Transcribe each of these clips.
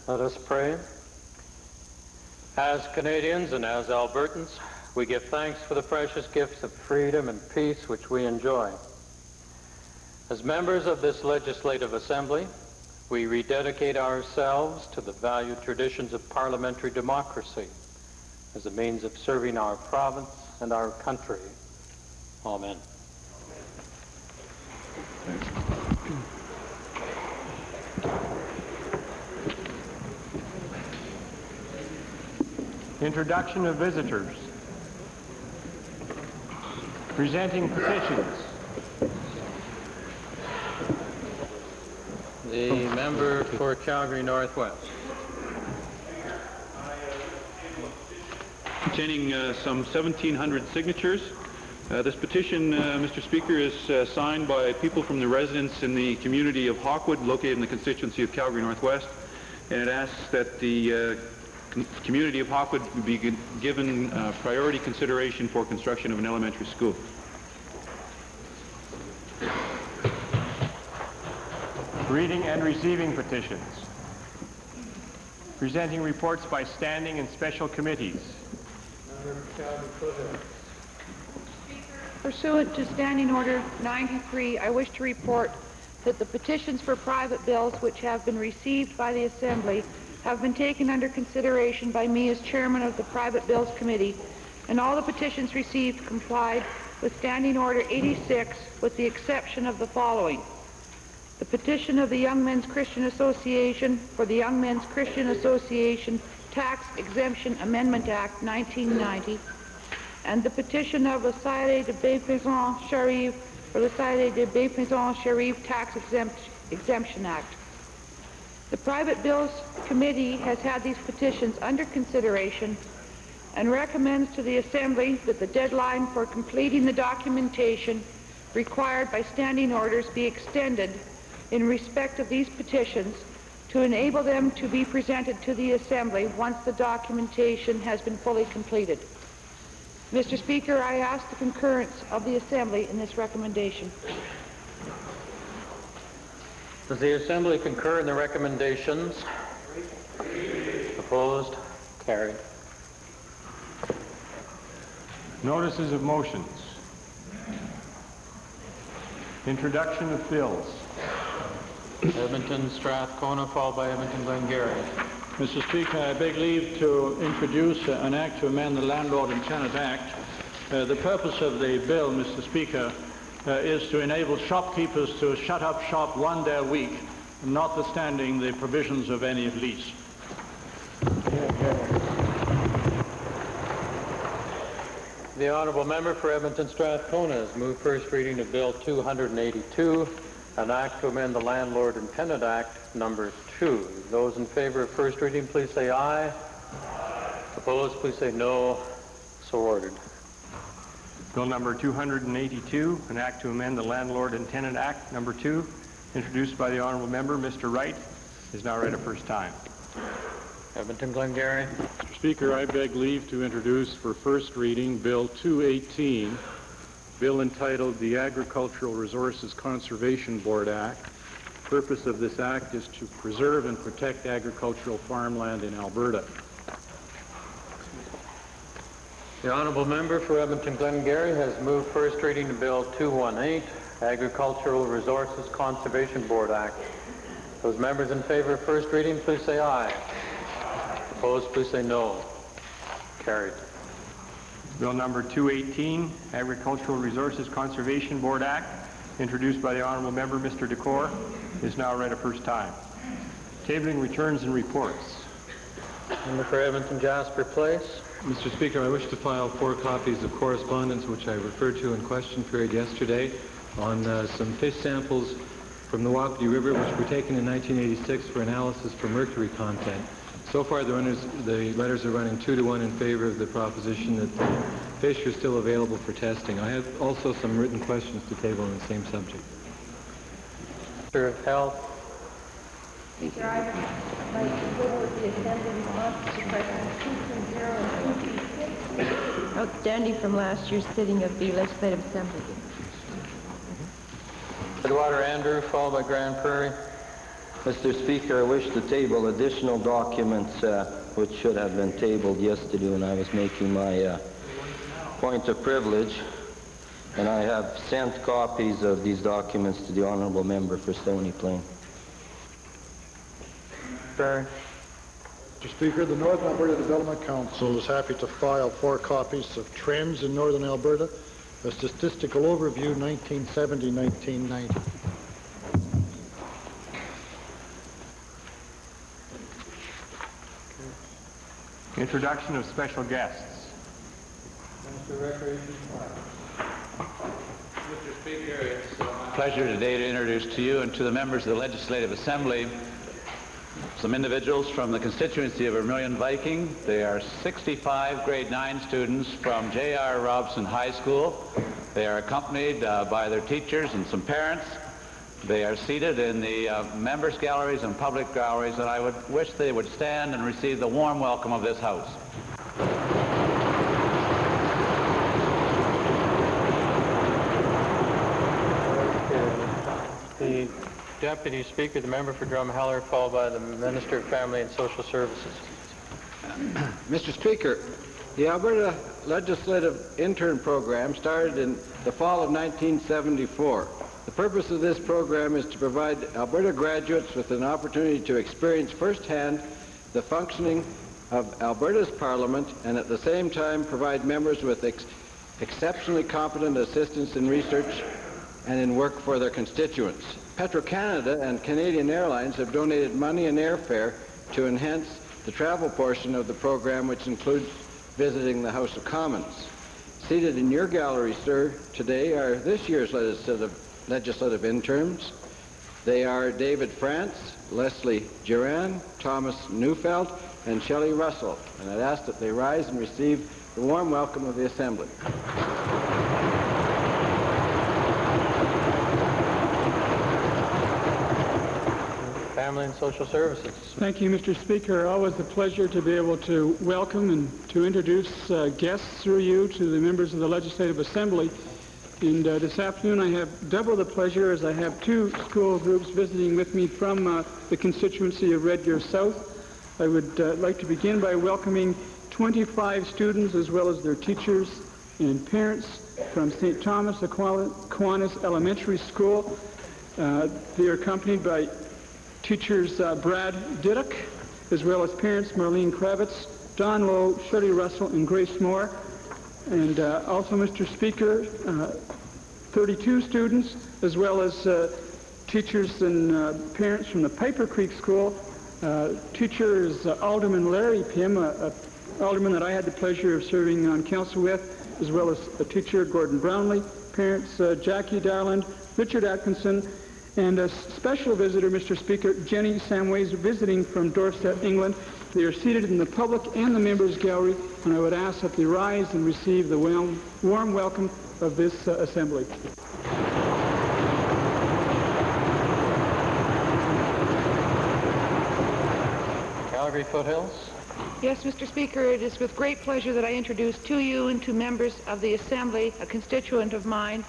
Let us pray. As Canadians and as Albertans, we give thanks for the precious gifts of freedom and peace which we enjoy. As members of this Legislative Assembly, we rededicate ourselves to the valued traditions of parliamentary democracy as a means of serving our province and our country. Amen. Introduction of visitors. Presenting petitions. The member for Calgary Northwest. Containing some 1,700 signatures. This petition, Mr. Speaker, is signed by people from the residents in the community of Hawkwood, located in the constituency of Calgary Northwest, and it asks that the community of Hawkwood be given priority consideration for construction of an elementary school. Reading and receiving petitions. Presenting reports by standing and special committees. Pursuant to Standing Order 93, I wish to report that the petitions for private bills which have been received by the Assembly have been taken under consideration by me as Chairman of the Private Bills Committee, and all the petitions received complied with Standing Order 86 with the exception of the following. The petition of the Young Men's Christian Association for the Young Men's Christian Association Tax Exemption Amendment Act 1990, and the petition of the Société de Bénéfice Sharif for the Société de Bénéfice Sharif Tax Exemption Act. The Private Bills Committee has had these petitions under consideration and recommends to the Assembly that the deadline for completing the documentation required by standing orders be extended in respect of these petitions to enable them to be presented to the Assembly once the documentation has been fully completed. Mr. Speaker, I ask the concurrence of the Assembly in this recommendation. Does the Assembly concur in the recommendations? Opposed? Carried. Notices of motions. Introduction of bills. Edmonton Strathcona, followed by Edmonton Glengarry. Mr. Speaker, I beg leave to introduce an act to amend the Landlord and Tenant Act. The purpose of the bill, Mr. Speaker, is to enable shopkeepers to shut up shop one day a week, notwithstanding the provisions of any lease. The honourable member for Edmonton Strathcona has moved first reading of Bill 282, an act to amend the Landlord and Tenant Act number 2. Those in favour of first reading, please say aye. Opposed, please say no. So ordered. Bill number 282, an act to amend the Landlord and Tenant Act number 2, introduced by the honourable member, Mr. Wright, is now read a first time. Edmonton Glengarry. Mr. Speaker, I beg leave to introduce for first reading Bill 218, bill entitled the Agricultural Resources Conservation Board Act. The purpose of this act is to preserve and protect agricultural farmland in Alberta. The honourable member for Edmonton Glengarry has moved first reading of Bill 218, Agricultural Resources Conservation Board Act. Those members in favour of first reading, please say aye. Opposed, please say no. Carried. Bill number 218, Agricultural Resources Conservation Board Act, introduced by the honourable member, Mr. Decor, is now read a first time. Tabling returns and reports. Member for Edmonton Jasper Place. Mr. Speaker, I wish to file 4 copies of correspondence which I referred to in question period yesterday on some fish samples from the Wapiti River which were taken in 1986 for analysis for mercury content. So far the letters are running 2-to-1 in favor of the proposition that the fish are still available for testing. I have also some written questions to table on the same subject. Minister of Health. Speaker, I would like to go with the Assembly response to questions 230 and 236, outstanding from last year's sitting of the Legislative Assembly. Edgewater Andrew, followed by Grand Prairie. Mr. Speaker, I wish to table additional documents which should have been tabled yesterday when I was making my point of privilege, and I have sent copies of these documents to the honourable member for Stony Plain. Barry. Mr. Speaker, the Northern Alberta Development Council is happy to file 4 copies of Trends in Northern Alberta, a statistical overview 1970-1990. Introduction of special guests. Minister of Recreation. Mr. Speaker, it's my pleasure today to introduce to you and to the members of the Legislative Assembly some individuals from the constituency of Vermilion Viking. They are 65 grade 9 students from J.R. Robson High School. They are accompanied by their teachers and some parents. They are seated in the members' galleries and public galleries, and I would wish they would stand and receive the warm welcome of this House. The Deputy Speaker, the member for Drumheller, followed by the Minister of Family and Social Services. Mr. Speaker, the Alberta Legislative Intern Program started in the fall of 1974. The purpose of this program is to provide Alberta graduates with an opportunity to experience firsthand the functioning of Alberta's Parliament and at the same time provide members with exceptionally competent assistance in research and in work for their constituents. Petro-Canada and Canadian Airlines have donated money and airfare to enhance the travel portion of the program, which includes visiting the House of Commons. Seated in your gallery, sir, today are this year's legislative interns. They are David France, Leslie Duran, Thomas Neufeld, and Shelley Russell. And I'd ask that they rise and receive the warm welcome of the Assembly. Family and Social Services. Thank you, Mr. Speaker. Always a pleasure to be able to welcome and to introduce guests through you to the members of the Legislative Assembly. And this afternoon I have double the pleasure as I have 2 school groups visiting with me from the constituency of Red Deer South. I would like to begin by welcoming 25 students as well as their teachers and parents from St. Thomas Aquinas Elementary School. They are accompanied by teachers Brad Diddick, as well as parents Marlene Kravitz, Don Lowe, Shirley Russell, and Grace Moore. And also, Mr. Speaker, 32 students, as well as teachers and parents from the Piper Creek School. Teacher is Alderman Larry Pym, a alderman that I had the pleasure of serving on council with, as well as a teacher, Gordon Brownlee, parents Jackie Darland, Richard Atkinson, and a special visitor, Mr. Speaker, Jenny Samways, visiting from Dorset, England. They are seated in the public and the members' gallery, and I would ask that they rise and receive the warm welcome of this Assembly. Calgary Foothills. Yes, Mr. Speaker, it is with great pleasure that I introduce to you and to members of the Assembly a constituent of mine.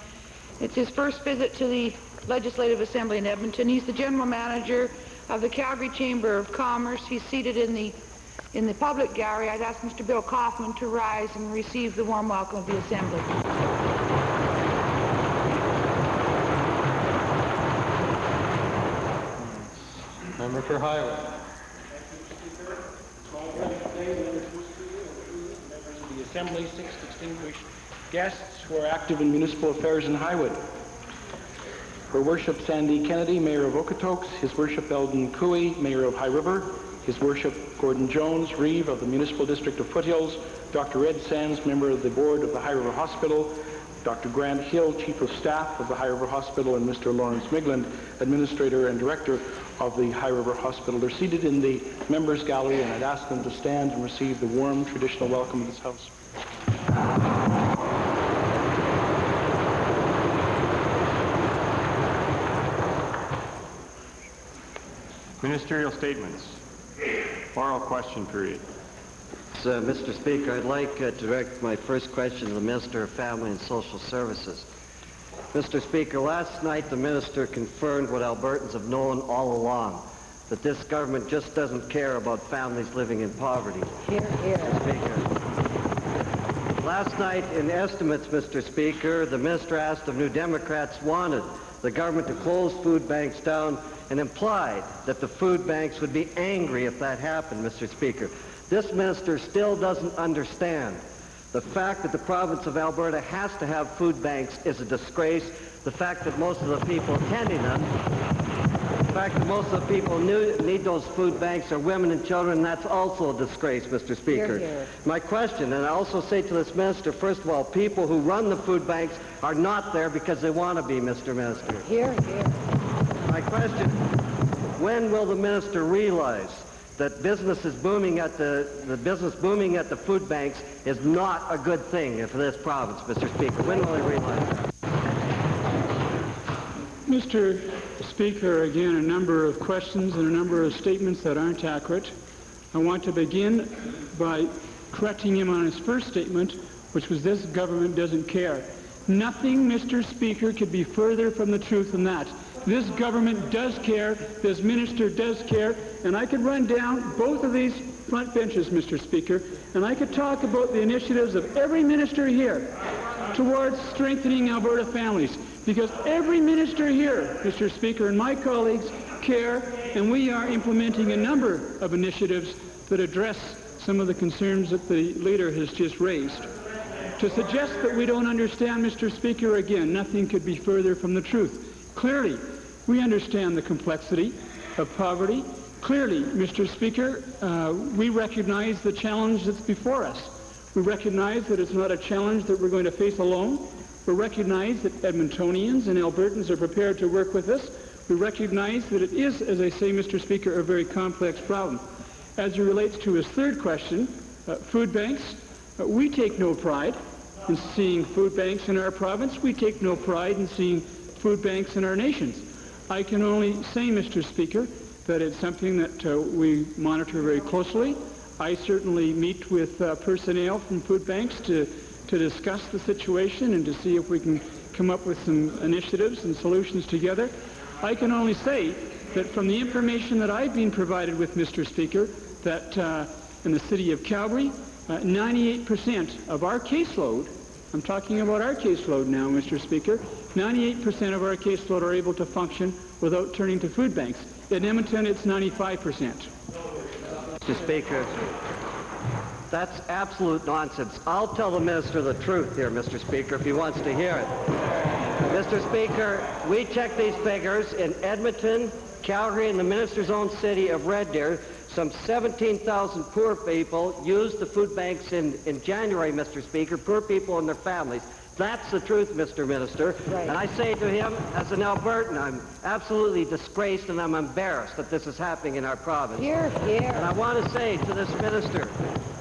It's his first visit to the Legislative Assembly in Edmonton. He's the General Manager of the Calgary Chamber of Commerce. He's seated in the public gallery. I'd ask Mr. Bill Kaufman to rise and receive the warm welcome of the Assembly. Member for Highway. Members of the Assembly, 6 distinguished guests who are active in municipal affairs in Highwood. Her Worship Sandy Kennedy, Mayor of Okotoks, His Worship Eldon Cooey, Mayor of High River, His Worship Gordon Jones, Reeve of the Municipal District of Foothills, Dr. Ed Sands, Member of the Board of the High River Hospital, Dr. Grant Hill, Chief of Staff of the High River Hospital, and Mr. Lawrence Migland, Administrator and Director of the High River Hospital. They're seated in the members' gallery, and I'd ask them to stand and receive the warm traditional welcome of this House. Ministerial statements. Oral question period. Mr. Speaker, I'd like to direct my first question to the Minister of Family and Social Services. Mr. Speaker, last night the Minister confirmed what Albertans have known all along, that this government just doesn't care about families living in poverty. Hear, hear. Mr. Speaker. Last night in estimates, Mr. Speaker, the minister asked if New Democrats wanted the government to close food banks down and implied that the food banks would be angry if that happened, Mr. Speaker. This minister still doesn't understand the fact that the province of Alberta has to have food banks is a disgrace. The fact that most of the people attending them, the fact that most of the people need those food banks are women and children, that's also a disgrace, Mr. Speaker. Hear, hear. My question, and I also say to this minister, first of all, people who run the food banks are not there because they want to be, Mr. Minister. Hear, hear. My question, when will the minister realize that business is booming at the business booming at the food banks is not a good thing for this province, Mr. Speaker? When will he realize that? Mr. Speaker, again, a number of questions and a number of statements that aren't accurate. I want to begin by correcting him on his first statement, which was this government doesn't care. Nothing, Mr. Speaker, could be further from the truth than that. This government does care, this minister does care, and I could run down both of these front benches, Mr. Speaker, and I could talk about the initiatives of every minister here towards strengthening Alberta families, because every minister here, Mr. Speaker, and my colleagues care, and we are implementing a number of initiatives that address some of the concerns that the leader has just raised. To suggest that we don't understand, Mr. Speaker, again, nothing could be further from the truth. Clearly, we understand the complexity of poverty. Clearly, Mr. Speaker, we recognize the challenge that's before us. We recognize that it's not a challenge that we're going to face alone. We recognize that Edmontonians and Albertans are prepared to work with us. We recognize that it is, as I say, Mr. Speaker, a very complex problem. As it relates to his third question, food banks, we take no pride in seeing food banks in our province. We take no pride in seeing food banks in our nations. I can only say, Mr. Speaker, that it's something that we monitor very closely. I certainly meet with personnel from food banks to discuss the situation and to see if we can come up with some initiatives and solutions together. I can only say that from the information that I've been provided with, Mr. Speaker, that in the city of Calgary, 98% of our caseload, I'm talking about our caseload now, Mr. Speaker, 98% of our caseload are able to function without turning to food banks. In Edmonton, it's 95%. Mr. Speaker, that's absolute nonsense. I'll tell the minister the truth here, Mr. Speaker, if he wants to hear it. Mr. Speaker, we checked these figures in Edmonton, Calgary, and the minister's own city of Red Deer. Some 17,000 poor people used the food banks in January, Mr. Speaker, poor people and their families. That's the truth, Mr. Minister. Right. And I say to him, as an Albertan, I'm absolutely disgraced and I'm embarrassed that this is happening in our province. Hear, hear. And I want to say to this minister,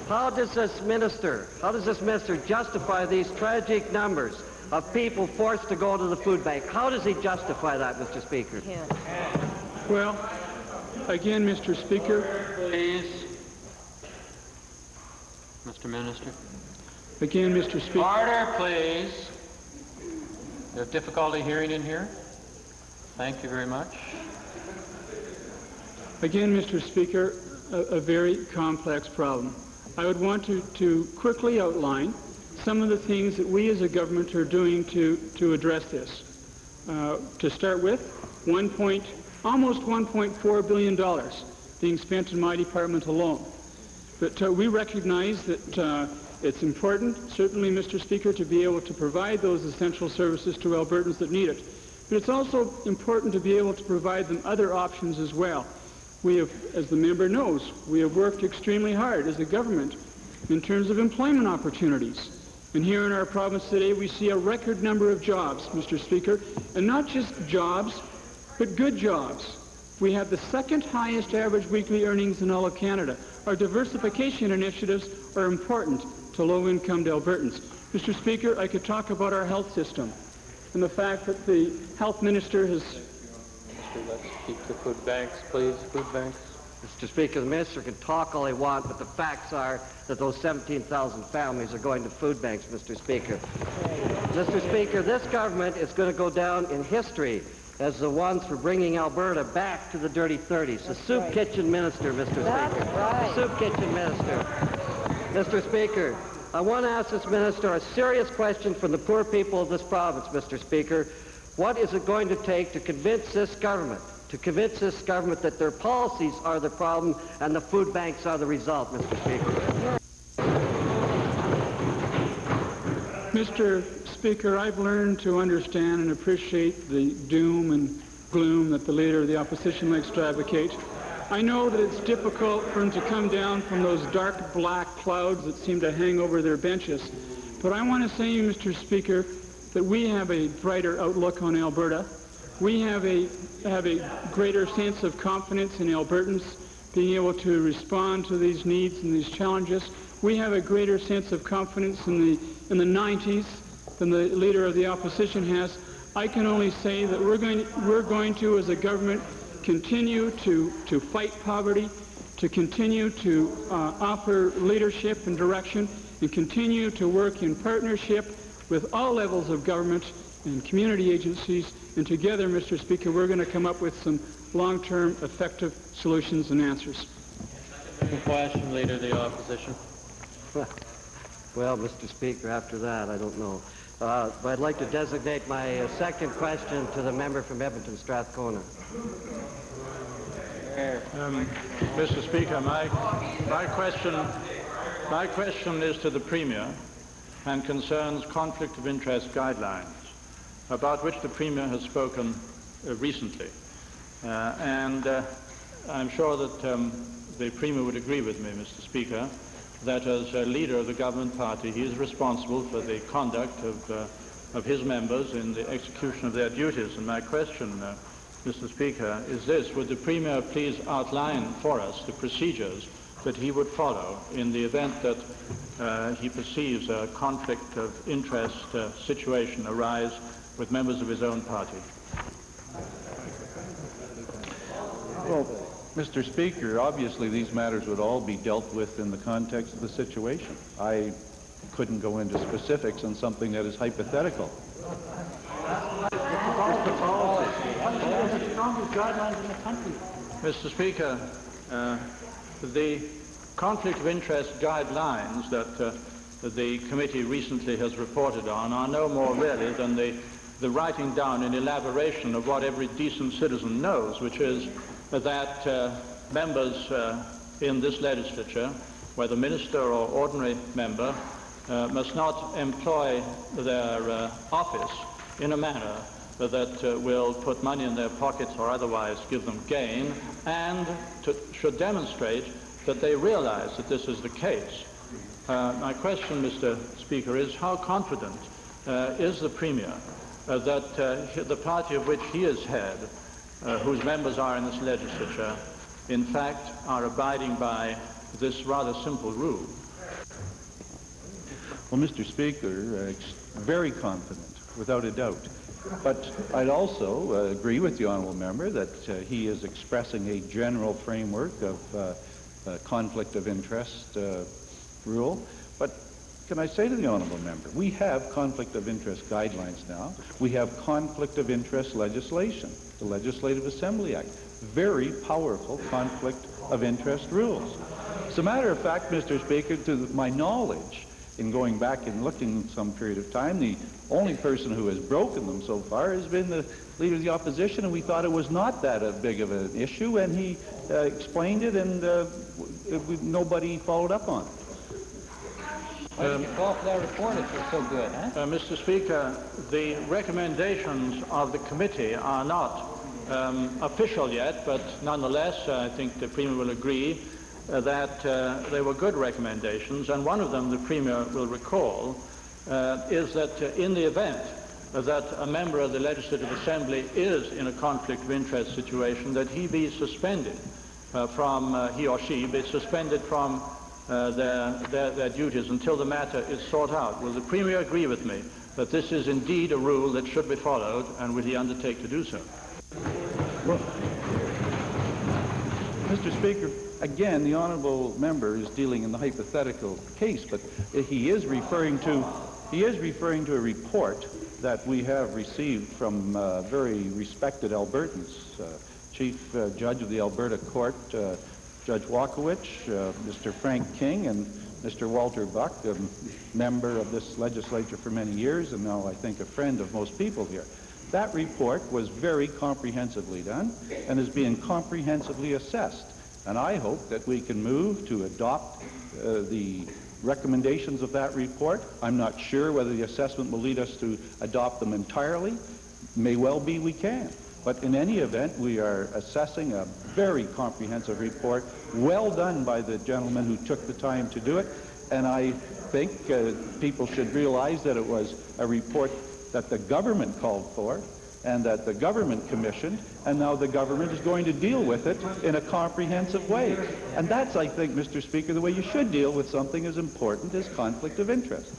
how does this minister justify these tragic numbers of people forced to go to the food bank? How does he justify that, Mr. Speaker? Can't. Well, again, Mr. Speaker. Please. Mr. Minister. Again, Mr. Speaker. Order, please. You have difficulty hearing in here? Thank you very much. Again, Mr. Speaker, a very complex problem. I would want to quickly outline some of the things that we as a government are doing to address this. To start with, almost $1.4 billion being spent in my department alone. But we recognize that it's important, certainly, Mr. Speaker, to be able to provide those essential services to Albertans that need it. But it's also important to be able to provide them other options as well. We have, as the member knows, we have worked extremely hard as a government in terms of employment opportunities. And here in our province today, we see a record number of jobs, Mr. Speaker, and not just jobs, but good jobs. We have the second highest average weekly earnings in all of Canada. Our diversification initiatives are important to low-income Albertans. Mr. Speaker, I could talk about our health system and the fact that the health minister has... Let's keep the food banks, please. Food banks. Mr. Speaker, the minister can talk all he wants, but the facts are that those 17,000 families are going to food banks, Mr. Speaker. Mr. Speaker, this government is going to go down in history as the ones for bringing Alberta back to the dirty 30s. The soup kitchen minister, Mr. Speaker. The soup kitchen minister. Mr. Speaker, I want to ask this minister a serious question from the poor people of this province, Mr. Speaker. What is it going to take to convince this government that their policies are the problem and the food banks are the result, Mr. Speaker? Mr. Speaker, I've learned to understand and appreciate the doom and gloom that the leader of the opposition likes to advocate. I know that it's difficult for them to come down from those dark black clouds that seem to hang over their benches. But I want to say, Mr. Speaker, that we have a brighter outlook on Alberta. We have a greater sense of confidence in Albertans being able to respond to these needs and these challenges. We have a greater sense of confidence in the 90s than the leader of the opposition has. I can only say that we're going to, as a government, continue to fight poverty, to continue to offer leadership and direction, and continue to work in partnership with all levels of government and community agencies. And together, Mr. Speaker, we're going to come up with some long-term effective solutions and answers. Question, Leader of the Opposition. Well, Mr. Speaker, after that, I don't know. But I'd like to designate my second question to the member from Edmonton Strathcona. Mr. Speaker, my question is to the Premier and concerns conflict of interest guidelines, about which the Premier has spoken recently. And I'm sure that the Premier would agree with me, Mr. Speaker, that as a leader of the government party, he is responsible for the conduct of his members in the execution of their duties. And my question, Mr. Speaker, is this: would the Premier please outline for us the procedures that he would follow in the event that he perceives a conflict of interest situation arise with members of his own party? Well, Mr. Speaker, obviously these matters would all be dealt with in the context of the situation. I couldn't go into specifics on something that is hypothetical. Mr. Speaker, the conflict of interest guidelines that the committee recently has reported on are no more really than the writing down and elaboration of what every decent citizen knows, which is that members in this legislature, whether minister or ordinary member, must not employ their office in a manner that will put money in their pockets or otherwise give them gain, and should demonstrate that they realize that this is the case. My question, Mr. Speaker, is how confident is the Premier that the party of which he is head, whose members are in this legislature, in fact are abiding by this rather simple rule? Well, Mr. Speaker, very confident, without a doubt. But I'd also agree with the honourable member that he is expressing a general framework of conflict of interest rule. But can I say to the honourable member, we have conflict of interest guidelines now. We have conflict of interest legislation, the Legislative Assembly Act, very powerful conflict of interest rules. As a matter of fact, Mr. Speaker, to my knowledge, in going back and looking some period of time, the only person who has broken them so far has been the Leader of the Opposition, and we thought it was not that big of an issue, and he explained it, and nobody followed up on it. Why did you call for that report if it's so good, huh? Mr. Speaker, the recommendations of the committee are not official yet, but nonetheless, I think the Premier will agree that they were good recommendations, and one of them, the Premier will recall, is that in the event that a member of the Legislative Assembly is in a conflict of interest situation, that he be suspended he or she be suspended from their duties until the matter is sorted out. Will the Premier agree with me that this is indeed a rule that should be followed, and will he undertake to do so? Well, Mr. Speaker, again, the honourable member is dealing in the hypothetical case, but he is referring to a report that we have received from very respected Albertans. Chief Judge of the Alberta Court, Judge Walkowicz, Mr. Frank King, and Mr. Walter Buck, a member of this legislature for many years, and now I think a friend of most people here. That report was very comprehensively done and is being comprehensively assessed. And I hope that we can move to adopt the recommendations of that report. I'm not sure whether the assessment will lead us to adopt them entirely. May well be we can. But in any event, we are assessing a very comprehensive report, well done by the gentleman who took the time to do it. And I think people should realize that it was a report that the government called for and that the government commissioned, and now the government is going to deal with it in a comprehensive way. And that's, I think, Mr. Speaker, the way you should deal with something as important as conflict of interest.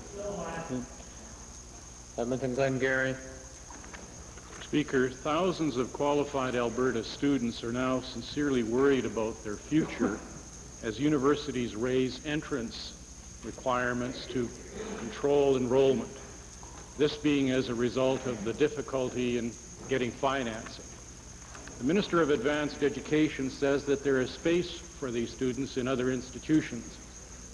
Edmonton Glengarry. Speaker, thousands of qualified Alberta students are now sincerely worried about their future as universities raise entrance requirements to control enrollment. This being as a result of the difficulty in getting financing. The Minister of Advanced Education says that there is space for these students in other institutions,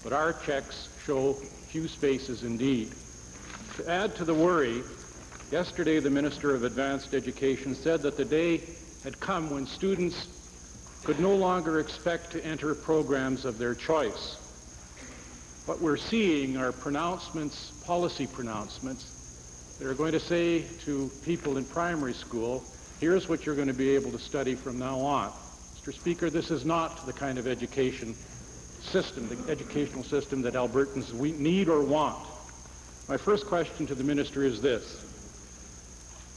but our checks show few spaces indeed. To add to the worry, yesterday the Minister of Advanced Education said that the day had come when students could no longer expect to enter programs of their choice. What we're seeing are pronouncements, policy pronouncements, that are going to say to people in primary school, here's what you're going to be able to study from now on. Mr. Speaker, this is not the kind of education system, the educational system that Albertans need or want. My first question to the Minister is this.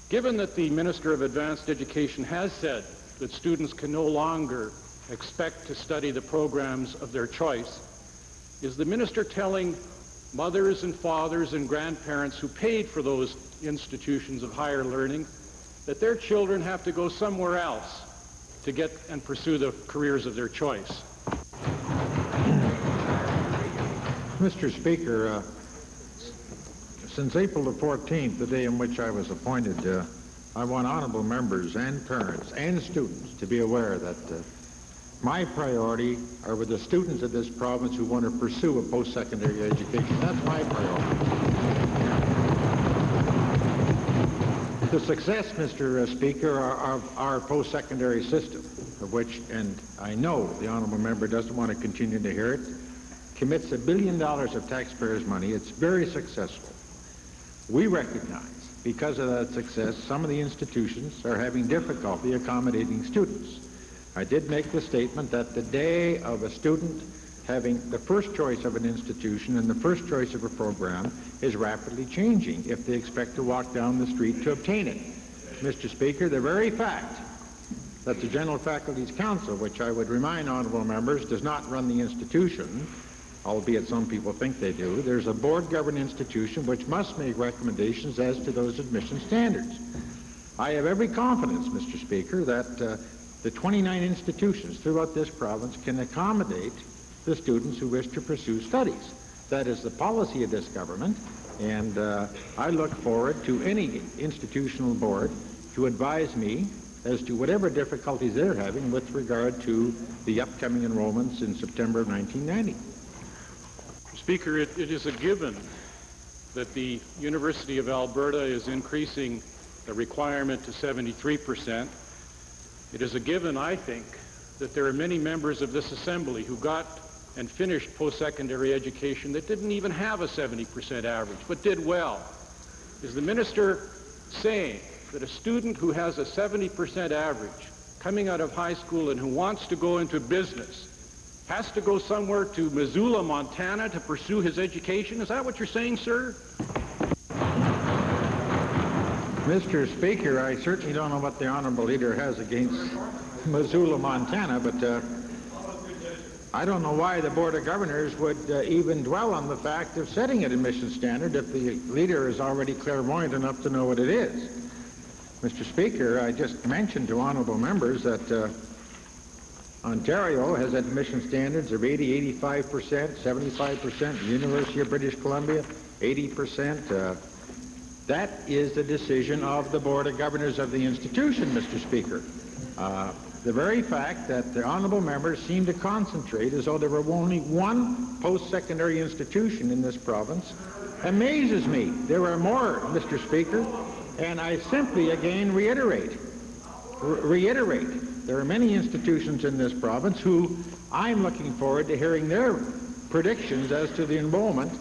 Given that the Minister of Advanced Education has said that students can no longer expect to study the programs of their choice, is the Minister telling mothers and fathers and grandparents who paid for those institutions of higher learning that their children have to go somewhere else to get and pursue the careers of their choice? Mr. Speaker, since April the 14th, the day in which I was appointed, I want honorable members and parents and students to be aware that my priority are with the students of this province who want to pursue a post-secondary education. That's my priority. The success, Mr. Speaker, of our post-secondary system, of which, and I know the honorable member doesn't want to continue to hear it, commits $1 billion of taxpayers' money. It's very successful. We recognize, because of that success, some of the institutions are having difficulty accommodating students. I did make the statement that the day of a student having the first choice of an institution and the first choice of a program is rapidly changing if they expect to walk down the street to obtain it. Mr. Speaker, the very fact that the General Faculties Council, which I would remind honorable members does not run the institution, albeit some people think they do, there's a board-governed institution which must make recommendations as to those admission standards. I have every confidence, Mr. Speaker, that the 29 institutions throughout this province can accommodate the students who wish to pursue studies. That is the policy of this government, and I look forward to any institutional board to advise me as to whatever difficulties they're having with regard to the upcoming enrollments in September of 1990. Speaker, it is a given that the University of Alberta is increasing the requirement to 73%. It is a given, I think, that there are many members of this Assembly who got and finished post-secondary education that didn't even have a 70% average, but did well. Is the Minister saying that a student who has a 70% average coming out of high school and who wants to go into business has to go somewhere to Missoula, Montana to pursue his education? Is that what you're saying, sir? Mr. Speaker, I certainly don't know what the honorable leader has against Missoula, Montana, but I don't know why the Board of Governors would even dwell on the fact of setting an admission standard if the leader is already clairvoyant enough to know what it is. Mr. Speaker, I just mentioned to honorable members that Ontario has admission standards of 80, 85%, 75%, the University of British Columbia, 80%, That is the decision of the Board of Governors of the institution, Mr. Speaker. The very fact that the honourable members seem to concentrate as though there were only one post-secondary institution in this province amazes me. There are more, Mr. Speaker, and I simply again reiterate, there are many institutions in this province who I'm looking forward to hearing their predictions as to the enrollment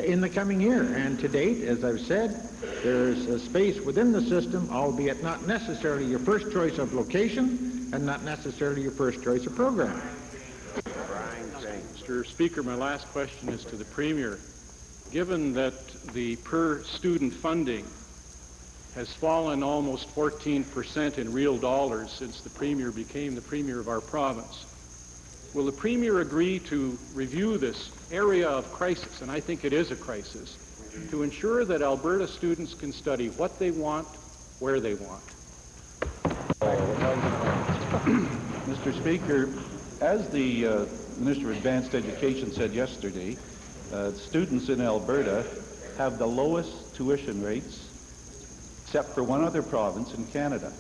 in the coming year. And to date, as I've said, there's a space within the system, albeit not necessarily your first choice of location and not necessarily your first choice of program. Mr. Speaker, my last question is to the Premier. Given that the per-student funding has fallen almost 14% in real dollars since the Premier became the Premier of our province, will the Premier agree to review this area of crisis, and I think it is a crisis, to ensure that Alberta students can study what they want, where they want? Mr. Speaker, as the Minister of Advanced Education said yesterday, students in Alberta have the lowest tuition rates except for one other province in Canada.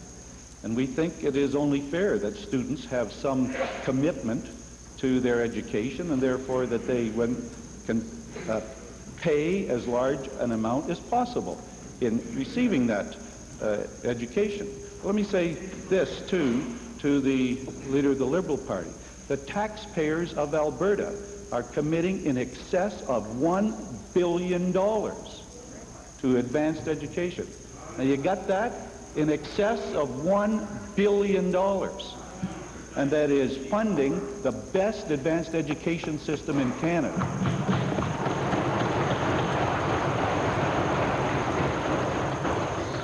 And we think it is only fair that students have some commitment to their education, and therefore that they can pay as large an amount as possible in receiving that education. Let me say this, too, to the leader of the Liberal Party. The taxpayers of Alberta are committing in excess of $1 billion to advanced education. Now, you got that? In excess of $1 billion. And that is funding the best advanced education system in Canada.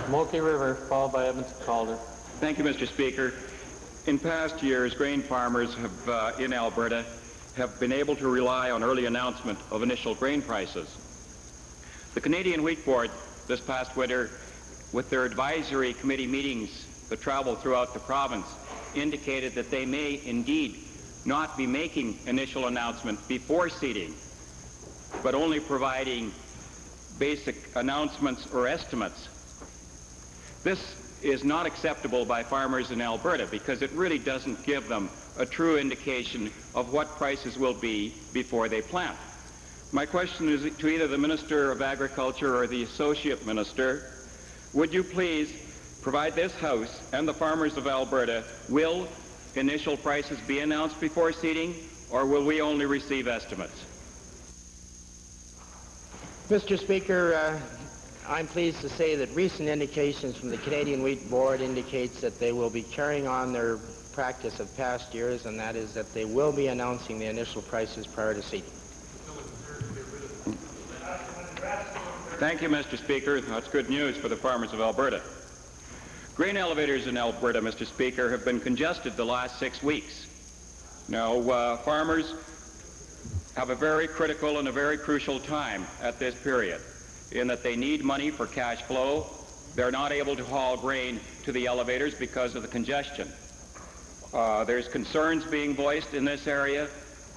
Smoky River, followed by Edmonton Calder. Thank you, Mr. Speaker. In past years, grain farmers have, in Alberta have been able to rely on early announcement of initial grain prices. The Canadian Wheat Board this past winter, with their advisory committee meetings that travel throughout the province, indicated that they may indeed not be making initial announcement before seeding, but only providing basic announcements or estimates. This is not acceptable by farmers in Alberta because it really doesn't give them a true indication of what prices will be before they plant. My question is to either the Minister of Agriculture or the Associate Minister. Would you please provide this House and the farmers of Alberta, will initial prices be announced before seeding, or will we only receive estimates? Mr. Speaker, I'm pleased to say that recent indications from the Canadian Wheat Board indicates that they will be carrying on their practice of past years, and that is that they will be announcing the initial prices prior to seeding. Thank you, Mr. Speaker. That's good news for the farmers of Alberta. Grain elevators in Alberta, Mr. Speaker, have been congested the last 6 weeks. Now, farmers have a very critical and a very crucial time at this period, in that they need money for cash flow. They're not able to haul grain to the elevators because of the congestion. There's concerns being voiced in this area,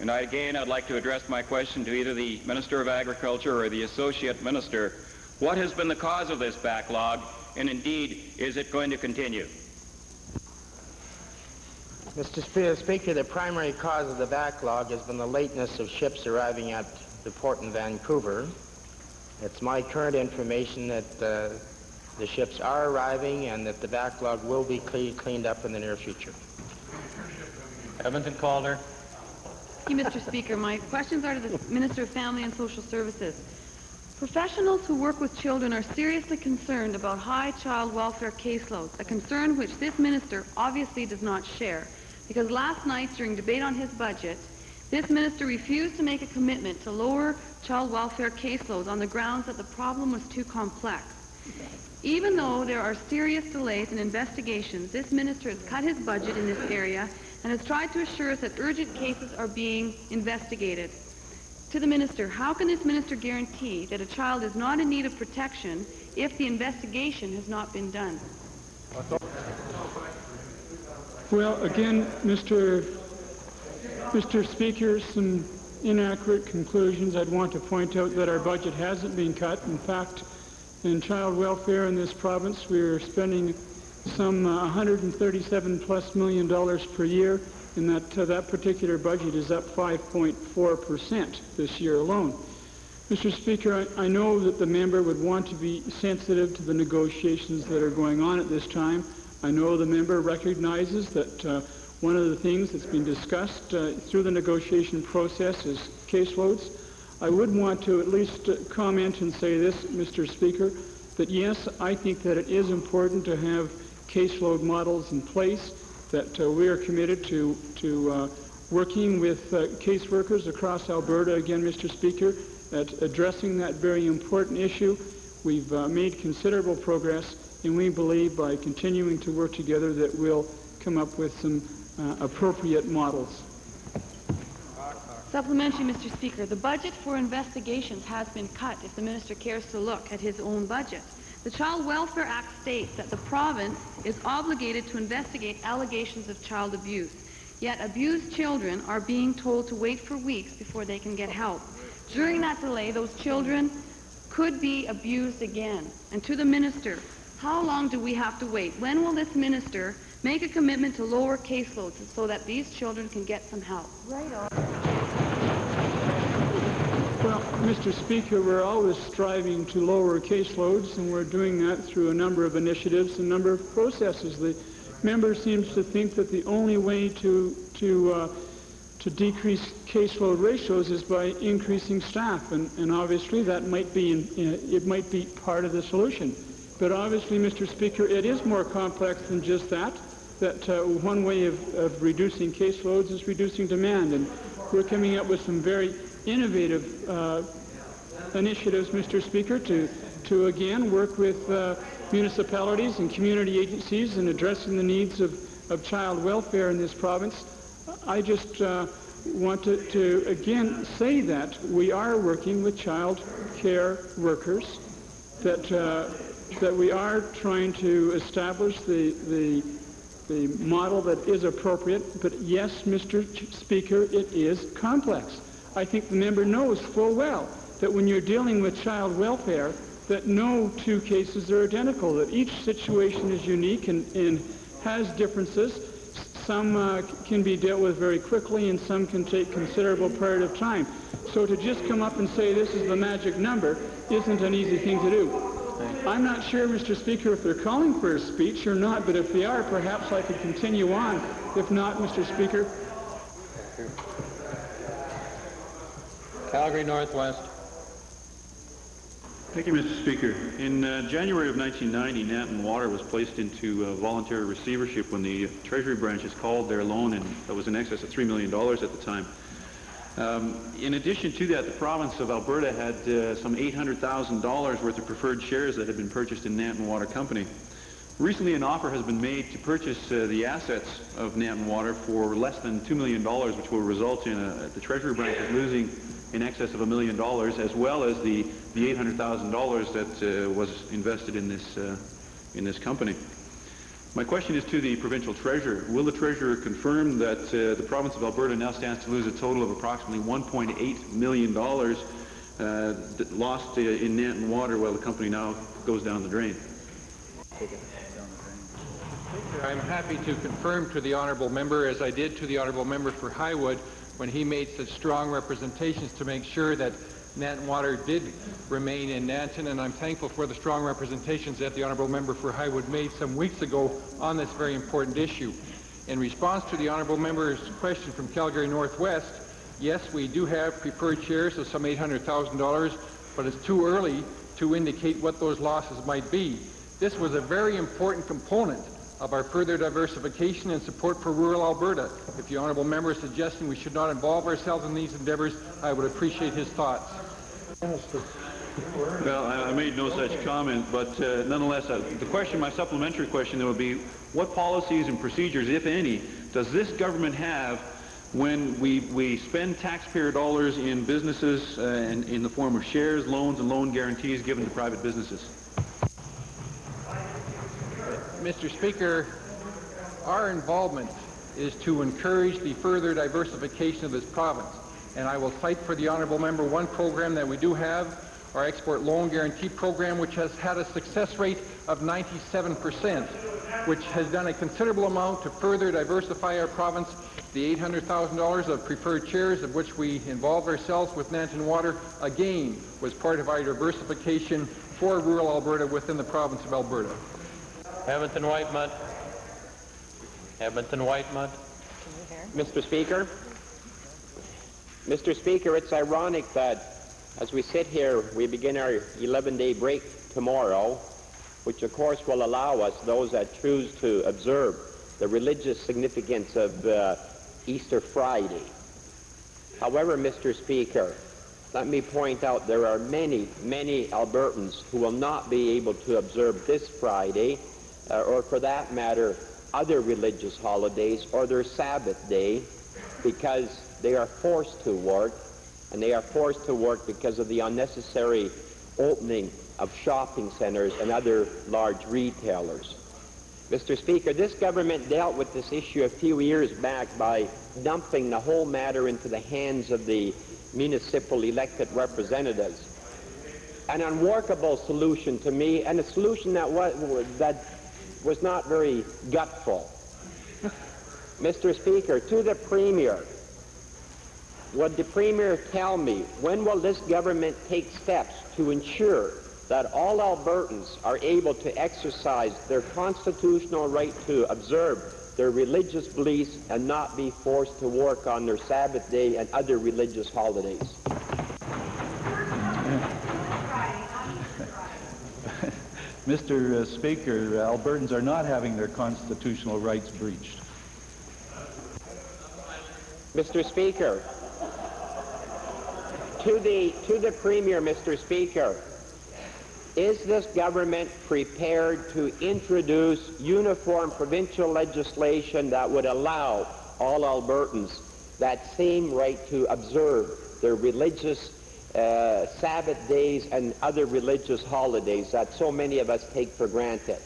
and I'd like to address my question to either the Minister of Agriculture or the Associate Minister. What has been the cause of this backlog, and indeed, is it going to continue? Mr. Speaker, the primary cause of the backlog has been the lateness of ships arriving at the port in Vancouver. It's my current information that the ships are arriving and that the backlog will be cleaned up in the near future. Edmonton Calder. Thank you, Mr. Speaker. My questions are to the Minister of Family and Social Services. Professionals who work with children are seriously concerned about high child welfare caseloads, a concern which this minister obviously does not share, because last night during debate on his budget, this minister refused to make a commitment to lower child welfare caseloads on the grounds that the problem was too complex. Even though there are serious delays in investigations, this minister has cut his budget in this area and has tried to assure us that urgent cases are being investigated. To the minister, how can this minister guarantee that a child is not in need of protection if the investigation has not been done? Well, again, Mr. Speaker, some inaccurate conclusions. I'd want to point out that our budget hasn't been cut. In fact, in child welfare in this province. We are spending some $137+ million per year, and that particular budget is up 5.4% this year alone. Mr. Speaker, I know that the member would want to be sensitive to the negotiations that are going on at this time. I know the member recognizes that one of the things that's been discussed through the negotiation process is caseloads. I would want to at least comment and say this, Mr. Speaker, that yes, I think that it is important to have caseload models in place, that we are committed to working with caseworkers across Alberta, again, Mr. Speaker, at addressing that very important issue. We've made considerable progress, and we believe by continuing to work together that we'll come up with some appropriate models. Supplementary, Mr. Speaker. The budget for investigations has been cut, if the minister cares to look at his own budget. The Child Welfare Act states that the province is obligated to investigate allegations of child abuse. Yet abused children are being told to wait for weeks before they can get help. During that delay, those children could be abused again. And to the minister, how long do we have to wait? When will this minister make a commitment to lower caseloads so that these children can get some help? Right on. Well, Mr. Speaker, we're always striving to lower caseloads, and we're doing that through a number of initiatives, a number of processes. The member seems to think that the only way to decrease caseload ratios is by increasing staff, and obviously that might be it might be part of the solution. But obviously, Mr. Speaker, it is more complex than just that. One way of reducing caseloads is reducing demand, and we're coming up with some very innovative initiatives, Mr. Speaker, to again work with municipalities and community agencies in addressing the needs of child welfare in this province. I just want to again say that we are working with child care workers, that we are trying to establish the model that is appropriate. But yes, Mr. Speaker, it is complex. I think the member knows full well that when you're dealing with child welfare, that no two cases are identical, that each situation is unique and has differences. Some can be dealt with very quickly, and some can take considerable period of time. So to just come up and say this is the magic number isn't an easy thing to do. I'm not sure, Mr. Speaker, if they're calling for a speech or not, but if they are, perhaps I could continue on. If not, Mr. Speaker. Calgary Northwest. Thank you, Mr. Speaker. In January of 1990, Nanton Water was placed into voluntary receivership when the Treasury branches called their loan, and that was in excess of $3 million at the time. In addition to that, the province of Alberta had some $800,000 worth of preferred shares that had been purchased in Nanton Water Company. Recently, an offer has been made to purchase the assets of Nanton Water for less than $2 million, which will result in the Treasury branches losing in excess of $1 million, as well as the $800,000 that was invested in this company. My question is to the provincial treasurer. Will the treasurer confirm that the province of Alberta now stands to lose a total of approximately $1.8 million lost in Nanton Water while the company now goes down the drain? I'm happy to confirm to the honourable member, as I did to the honourable member for Highwood, when he made such strong representations to make sure that Nanton Water did remain in Nanton, and I'm thankful for the strong representations that the honourable member for Highwood made some weeks ago on this very important issue. In response to the honourable member's question from Calgary Northwest, yes, we do have preferred shares of some $800,000, but it's too early to indicate what those losses might be. This was a very important component of our further diversification and support for rural Alberta. If the honourable member is suggesting we should not involve ourselves in these endeavours, I would appreciate his thoughts. Well, I made no such comment, but nonetheless, the question, my supplementary question, there would be, what policies and procedures, if any, does this government have when we spend taxpayer dollars in businesses and in the form of shares, loans, and loan guarantees given to private businesses? Mr. Speaker, our involvement is to encourage the further diversification of this province. And I will cite for the honourable member one program that we do have, our export loan guarantee program, which has had a success rate of 97%, which has done a considerable amount to further diversify our province. The $800,000 of preferred shares, of which we involved ourselves with Nanton Water, again, was part of our diversification for rural Alberta within the province of Alberta. Edmonton Whitemud. Edmonton Whitemud. Mr. Speaker, it's ironic that as we sit here, we begin our 11-day break tomorrow, which of course will allow us, those that choose to observe the religious significance of Easter Friday. However, Mr. Speaker, let me point out there are many, many Albertans who will not be able to observe this Friday, or for that matter, other religious holidays or their Sabbath day, because they are forced to work, and they are forced to work because of the unnecessary opening of shopping centers and other large retailers. Mr. Speaker, this government dealt with this issue a few years back by dumping the whole matter into the hands of the municipal elected representatives. An unworkable solution to me, and a solution that was not very gutful. Mr. Speaker, to the Premier, would the Premier tell me when will this government take steps to ensure that all Albertans are able to exercise their constitutional right to observe their religious beliefs and not be forced to work on their Sabbath day and other religious holidays? Mr. Speaker, Albertans are not having their constitutional rights breached. Mr. Speaker, to the Premier, Mr. Speaker, is this government prepared to introduce uniform provincial legislation that would allow all Albertans that same right to observe their religious Sabbath days and other religious holidays that so many of us take for granted?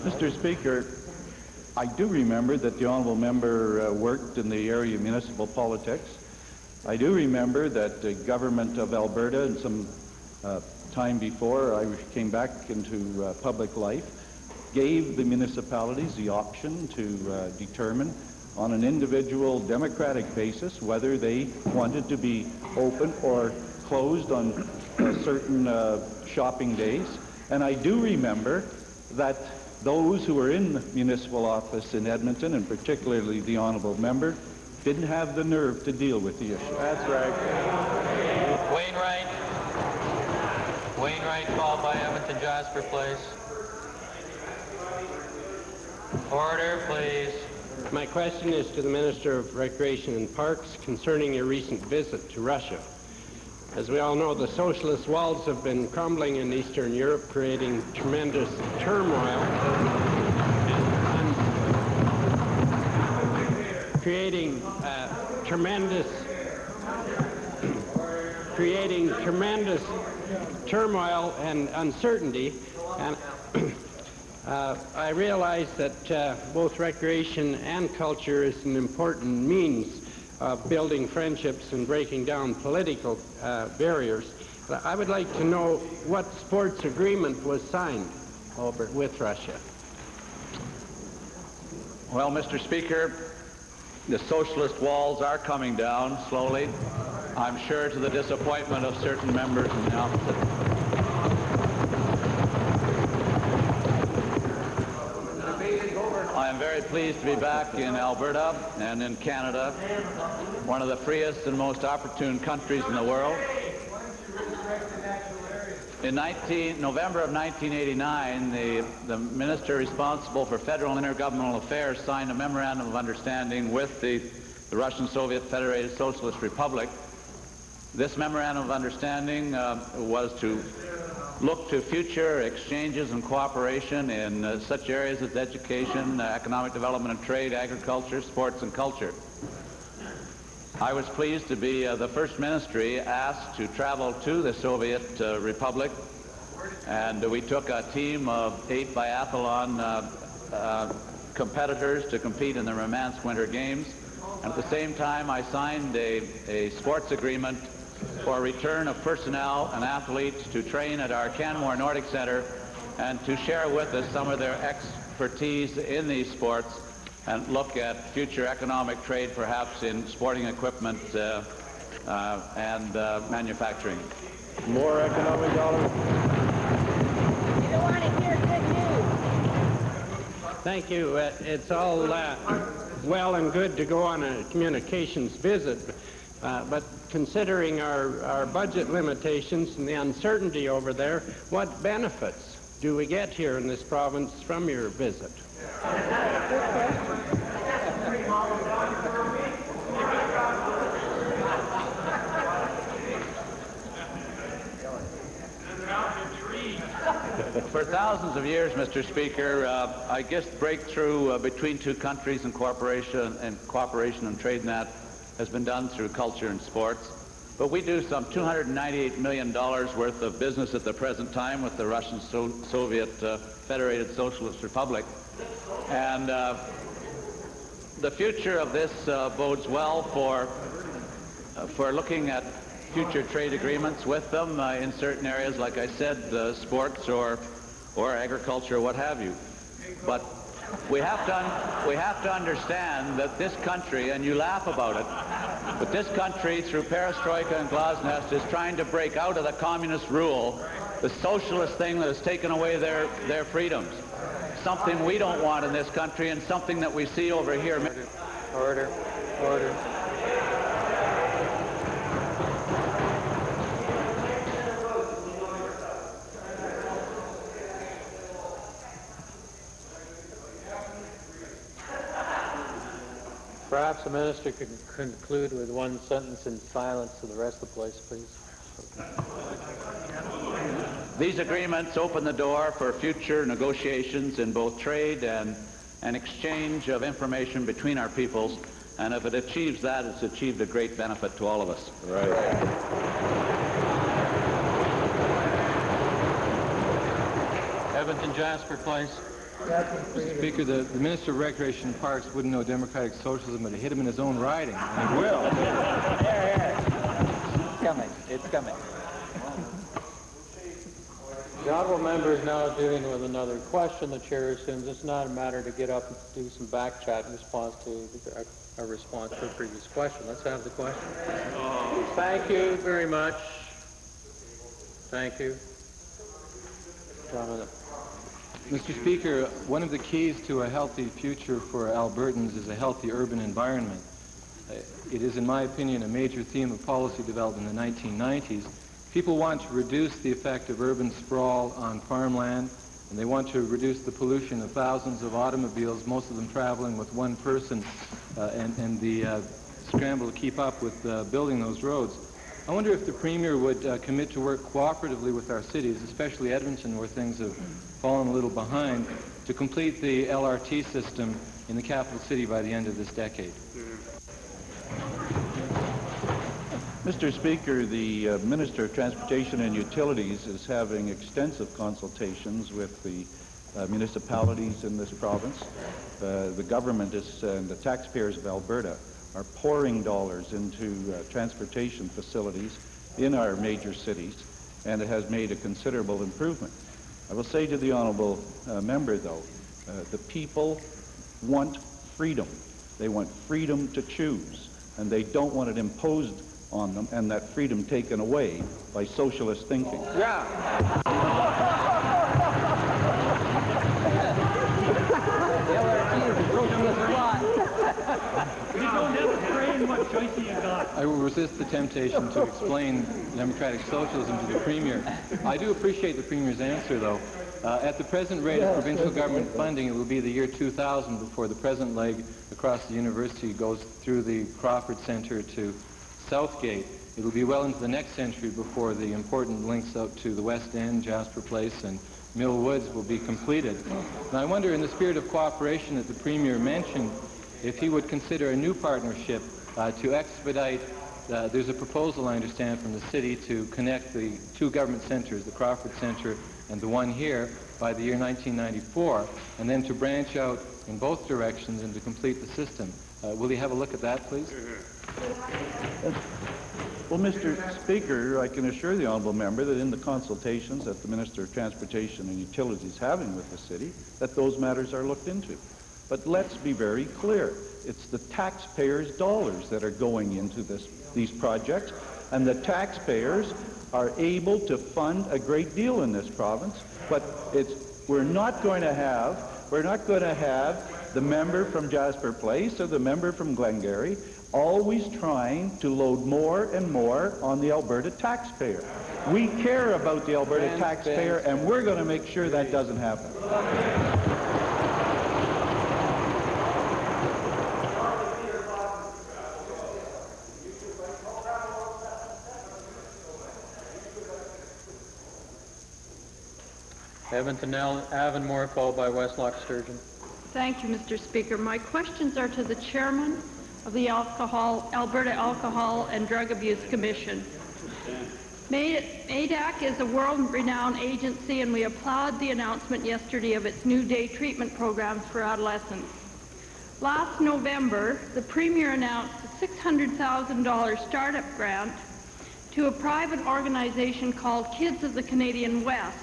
Mr. Speaker, I do remember that the honourable member worked in the area of municipal politics. I do remember that the government of Alberta, and some time before I came back into public life, gave the municipalities the option to determine on an individual democratic basis whether they wanted to be open or closed on certain shopping days. And I do remember that those who were in municipal office in Edmonton, and particularly the honourable member, didn't have the nerve to deal with the issue. That's right. Wainwright called by Edmonton Jasper, please. Order, please. My question is to the Minister of Recreation and Parks concerning your recent visit to Russia. As we all know, the socialist walls have been crumbling in Eastern Europe, creating tremendous turmoil creating tremendous turmoil and uncertainty. And I realize that both recreation and culture is an important means of building friendships and breaking down political barriers. But I would like to know what sports agreement was signed with Russia. Well, Mr. Speaker, the socialist walls are coming down slowly, I'm sure to the disappointment of certain members in the opposite. I am very pleased to be back in Alberta and in Canada, one of the freest and most opportune countries in the world. In November of 1989, the minister responsible for federal and intergovernmental affairs signed a memorandum of understanding with the Russian Soviet Federated Socialist Republic. This memorandum of understanding was to look to future exchanges and cooperation in such areas as education, economic development and trade, agriculture, sports and culture. I was pleased to be the first ministry asked to travel to the Soviet Republic, and we took a team of 8 biathlon competitors to compete in the Murmansk Winter Games. And at the same time, I signed a sports agreement for return of personnel and athletes to train at our Canmore Nordic Centre and to share with us some of their expertise in these sports and look at future economic trade, perhaps in sporting equipment and manufacturing. More economic dollars. You don't want to hear good news. Thank you. It's all well and good to go on a communications visit, but considering our budget limitations and the uncertainty over there, what benefits do we get here in this province from your visit? For thousands of years, Mr. Speaker, I guess breakthrough between two countries and cooperation and trade and that has been done through culture and sports. But we do some $298 million worth of business at the present time with the Russian Soviet Federated Socialist Republic. And the future of this bodes well for looking at future trade agreements with them in certain areas, like I said, sports or agriculture, what have you. But we have to understand that this country, and you laugh about it, but this country, through perestroika and glasnost, is trying to break out of the communist rule, the socialist thing that has taken away their freedoms. Something we don't want in this country, and something that we see over here. Order. Order. Perhaps the minister could conclude with one sentence in silence to the rest of the place, please. These agreements open the door for future negotiations in both trade and an exchange of information between our peoples, and if it achieves that, it's achieved a great benefit to all of us. Right. Evans and Jasper, please. Mr. Speaker, the Minister of Recreation and Parks wouldn't know democratic socialism, but it hit him in his own riding. And he will. There. It's coming. It's coming. The honourable member is now dealing with another question. The chair assumes it's not a matter to get up and do some back chat in response to a response to a previous question. Let's have the question. Thank you very much. Thank you. Jonathan. Mr. Speaker, one of the keys to a healthy future for Albertans is a healthy urban environment. It is, in my opinion, a major theme of policy development in the 1990s. People want to reduce the effect of urban sprawl on farmland, and they want to reduce the pollution of thousands of automobiles, most of them traveling with one person, and the scramble to keep up with building those roads. I wonder if the Premier would commit to work cooperatively with our cities, especially Edmonton, where things have fallen a little behind, to complete the LRT system in the capital city by the end of this decade. Mr. Speaker, the Minister of Transportation and Utilities is having extensive consultations with the municipalities in this province. The government and the taxpayers of Alberta are pouring dollars into transportation facilities in our major cities, and it has made a considerable improvement. I will say to the honourable member, though, the people want freedom. They want freedom to choose, and they don't want it imposed on them, and that freedom taken away by socialist thinking. Yeah. I will resist the temptation to explain democratic socialism to the Premier. I do appreciate the Premier's answer, though. At the present rate of provincial government funding, it will be the year 2000 before the present leg across the university goes through the Crawford Centre to Southgate. It will be well into the next century before the important links out to the West End, Jasper Place, and Mill Woods will be completed. And I wonder, in the spirit of cooperation that the Premier mentioned, if he would consider a new partnership to expedite. There's a proposal, I understand, from the city to connect the two government centres, the Crawford Centre and the one here, by the year 1994, and then to branch out in both directions and to complete the system. Will you have a look at that, please? Well, Mr. Speaker, I can assure the honourable member that in the consultations that the Minister of Transportation and Utilities is having with the city, that those matters are looked into. But let's be very clear. It's the taxpayers' dollars that are going into these projects, and the taxpayers are able to fund a great deal in this province, but we're not going to have the member from Jasper Place or the member from Glengarry always trying to load more and more on the Alberta taxpayer. We care about the Alberta taxpayer, and we're going to make sure that doesn't happen. Edmonton Avonmore, followed by Westlock Sturgeon. Thank you, Mr. Speaker. My questions are to the chairman of the Alberta Alcohol and Drug Abuse Commission. ADAC is a world-renowned agency, and we applaud the announcement yesterday of its new day treatment programs for adolescents. Last November, the Premier announced a $600,000 startup grant to a private organization called Kids of the Canadian West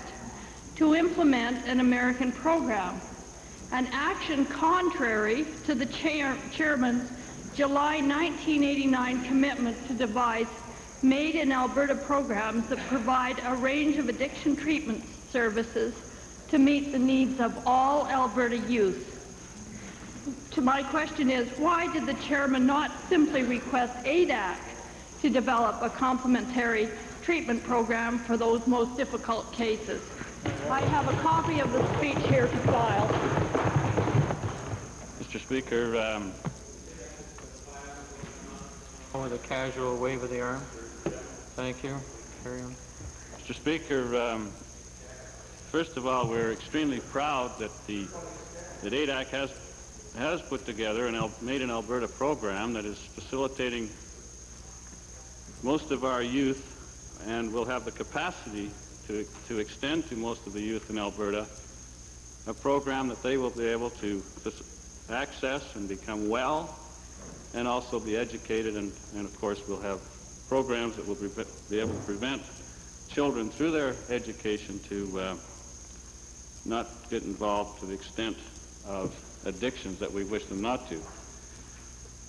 to implement an American program, an action contrary to the chairman's July 1989 commitment to devise made-in-Alberta programs that provide a range of addiction treatment services to meet the needs of all Alberta youth. My question is, why did the chairman not simply request ADAC to develop a complementary treatment program for those most difficult cases? I have a copy of the speech here to file. Mr. Speaker, With a casual wave of the arm. Thank you. Carry on. Mr. Speaker, first of all, we're extremely proud that ADAC has put together and made an Alberta program that is facilitating most of our youth, and will have the capacity to extend to most of the youth in Alberta a program that they will be able to access and become well, and also be educated, and of course we'll have programs that will be able to prevent children through their education to not get involved to the extent of addictions that we wish them not to.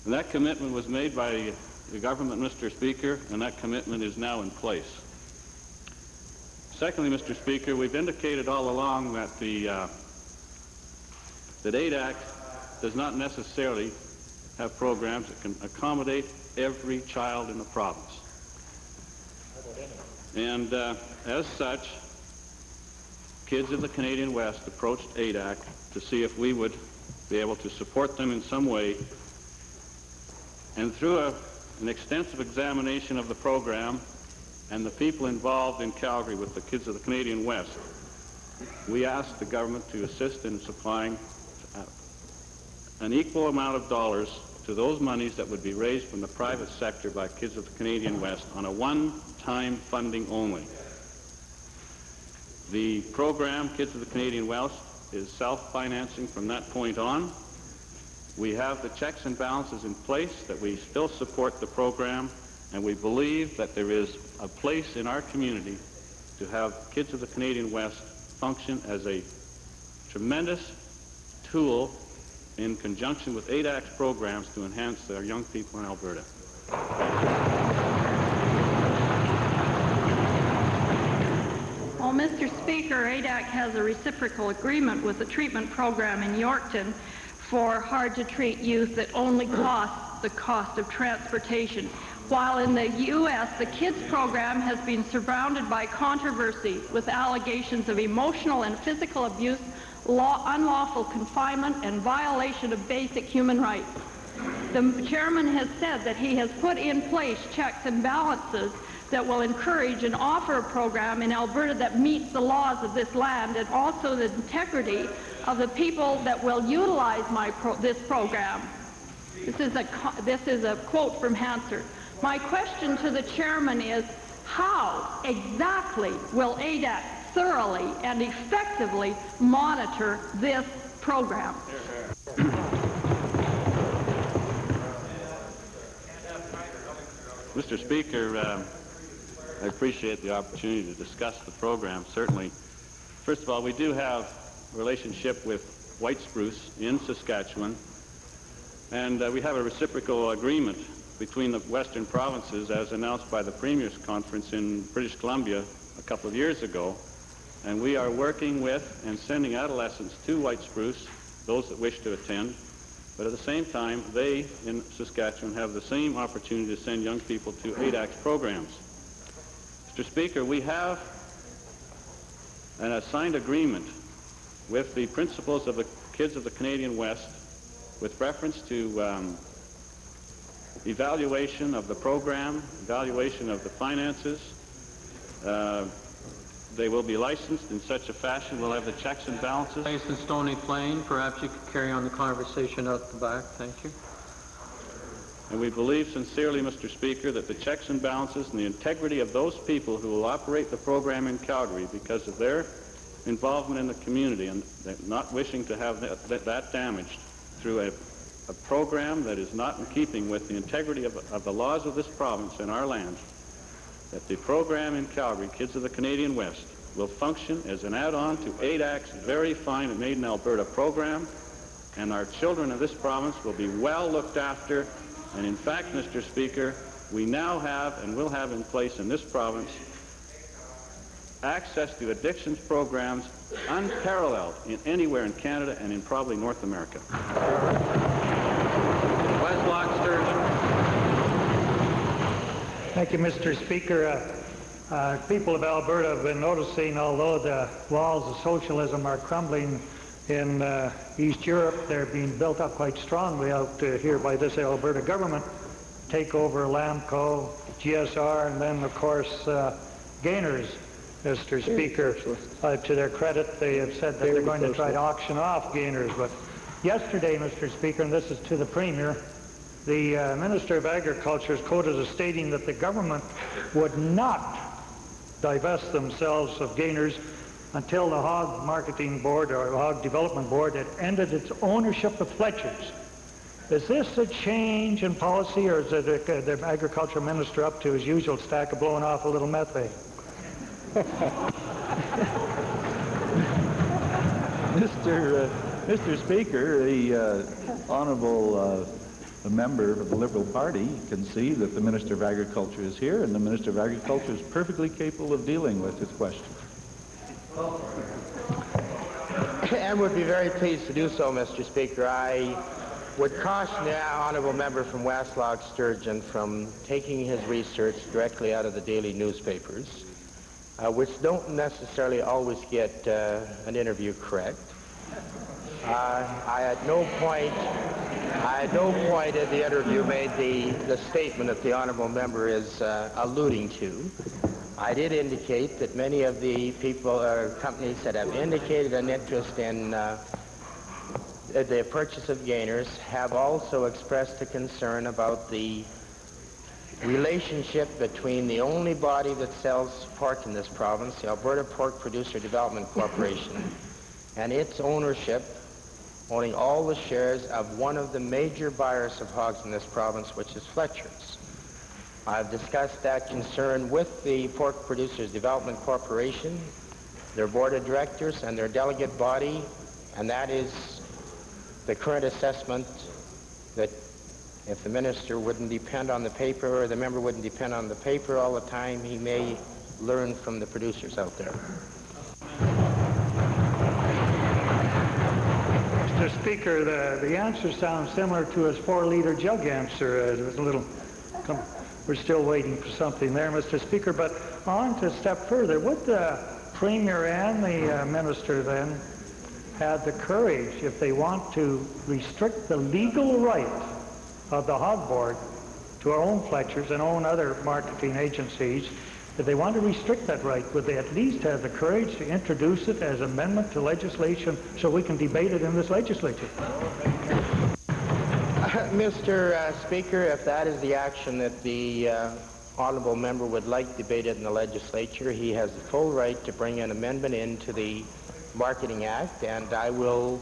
And that commitment was made by the government, Mr. Speaker, and that commitment is now in place. Secondly, Mr. Speaker, we've indicated all along that that ADAC does not necessarily have programs that can accommodate every child in the province. And as such, Kids of the Canadian West approached ADAC to see if we would be able to support them in some way. And through an extensive examination of the program and the people involved in Calgary with the Kids of the Canadian West, we asked the government to assist in supplying an equal amount of dollars to those monies that would be raised from the private sector by Kids of the Canadian West on a one-time funding only. The program, Kids of the Canadian West, is self-financing from that point on. We have the checks and balances in place that we still support the program, and we believe that there is a place in our community to have Kids of the Canadian West function as a tremendous tool in conjunction with ADAC's programs to enhance our young people in Alberta. Well, Mr. Speaker, ADAC has a reciprocal agreement with the treatment program in Yorkton for hard-to-treat youth that only costs the cost of transportation. While in the U.S., the KIDS program has been surrounded by controversy with allegations of emotional and physical abuse, unlawful confinement, and violation of basic human rights. The chairman has said that he has put in place checks and balances that will encourage and offer a program in Alberta that meets the laws of this land, and also the integrity of the people that will utilize this program. This is a quote from Hansard. My question to the chairman is, how exactly will ADAC thoroughly and effectively monitor this program? Mr. Speaker, I appreciate the opportunity to discuss the program, certainly. First of all, we do have a relationship with white spruce in Saskatchewan, and we have a reciprocal agreement between the western provinces as announced by the Premier's Conference in British Columbia a couple of years ago, and we are working with and sending adolescents to white spruce, those that wish to attend, but at the same time, they in Saskatchewan have the same opportunity to send young people to ADAX programs. Mr. Speaker, we have an signed agreement with the principals of the Kids of the Canadian West with reference to evaluation of the program, evaluation of the finances. They will be licensed in such a fashion, we'll have the checks and balances. Based in Stony Plain, perhaps you could carry on the conversation out the back. Thank you. And we believe sincerely, Mr. Speaker, that the checks and balances and the integrity of those people who will operate the program in Calgary because of their involvement in the community and not wishing to have that damaged through a program that is not in keeping with the integrity of the laws of this province and our land, that the program in Calgary, Kids of the Canadian West, will function as an add-on to ADAC's very fine and Made in Alberta program, and our children of this province will be well looked after. And in fact, Mr. Speaker, we now have and will have in place in this province access to addictions programs unparalleled in anywhere in Canada and in probably North America. Westlock Sturgeon. Thank you, Mr. Speaker. People of Alberta have been noticing, although the walls of socialism are crumbling in East Europe, they're being built up quite strongly out here by this Alberta government. Take over Lamco, GSR, and then, of course, Gainers, Mr. Speaker. To their credit, they have said that they're going to try to auction off Gainers. But yesterday, Mr. Speaker, and this is to the Premier, the Minister of Agriculture is quoted as stating that the government would not divest themselves of Gainers until the Hog Marketing Board or Hog Development Board had ended its ownership of Fletchers. Is this a change in policy, or is it the Agriculture Minister up to his usual stack of blowing off a little methane? Mr. Speaker, the honourable a member of the Liberal Party can see that the Minister of Agriculture is here, and the Minister of Agriculture is perfectly capable of dealing with his question. And would be very pleased to do so, Mr. Speaker. I would caution the honourable member from Westlock Sturgeon from taking his research directly out of the daily newspapers, which don't necessarily always get an interview correct. I at no point in the interview made the statement that the honourable member is alluding to. I did indicate that many of the people or companies that have indicated an interest in the purchase of Gainers have also expressed a concern about the relationship between the only body that sells pork in this province, the Alberta Pork Producer Development Corporation, and its ownership, owning all the shares of one of the major buyers of hogs in this province, which is Fletcher's. I've discussed that concern with the Pork Producers Development Corporation, their board of directors, and their delegate body, and that is the current assessment that if the minister wouldn't depend on the paper or the member wouldn't depend on the paper all the time, he may learn from the producers out there. Mr. Speaker, the answer sounds similar to his 4-liter jug answer. It was a little... We're still waiting for something there, Mr. Speaker. But on to a step further, would the Premier and the Minister then had the courage, if they want to restrict the legal right of the Hog Board to own Fletchers and own other marketing agencies, if they want to restrict that right, would they at least have the courage to introduce it as amendment to legislation so we can debate it in this legislature? Mr. Speaker, if that is the action that the honourable member would like debated in the legislature, he has the full right to bring an amendment into the Marketing Act, and I will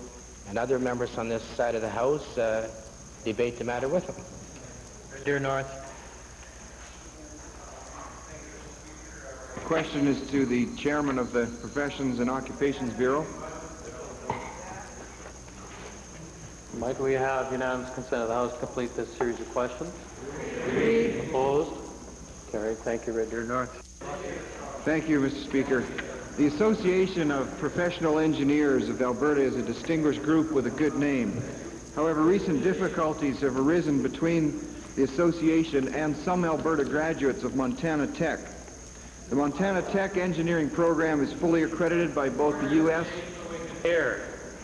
and other members on this side of the House debate the matter with them. Dear North. The question is to the chairman of the Professions and Occupations Bureau. Might we have unanimous consent of the House to complete this series of questions? Agreed. Opposed? Carried. Thank you, Red Deer North. Thank you, Mr. Speaker. The Association of Professional Engineers of Alberta is a distinguished group with a good name. However, recent difficulties have arisen between the association and some Alberta graduates of Montana Tech. The Montana Tech engineering program is fully accredited by both the U.S.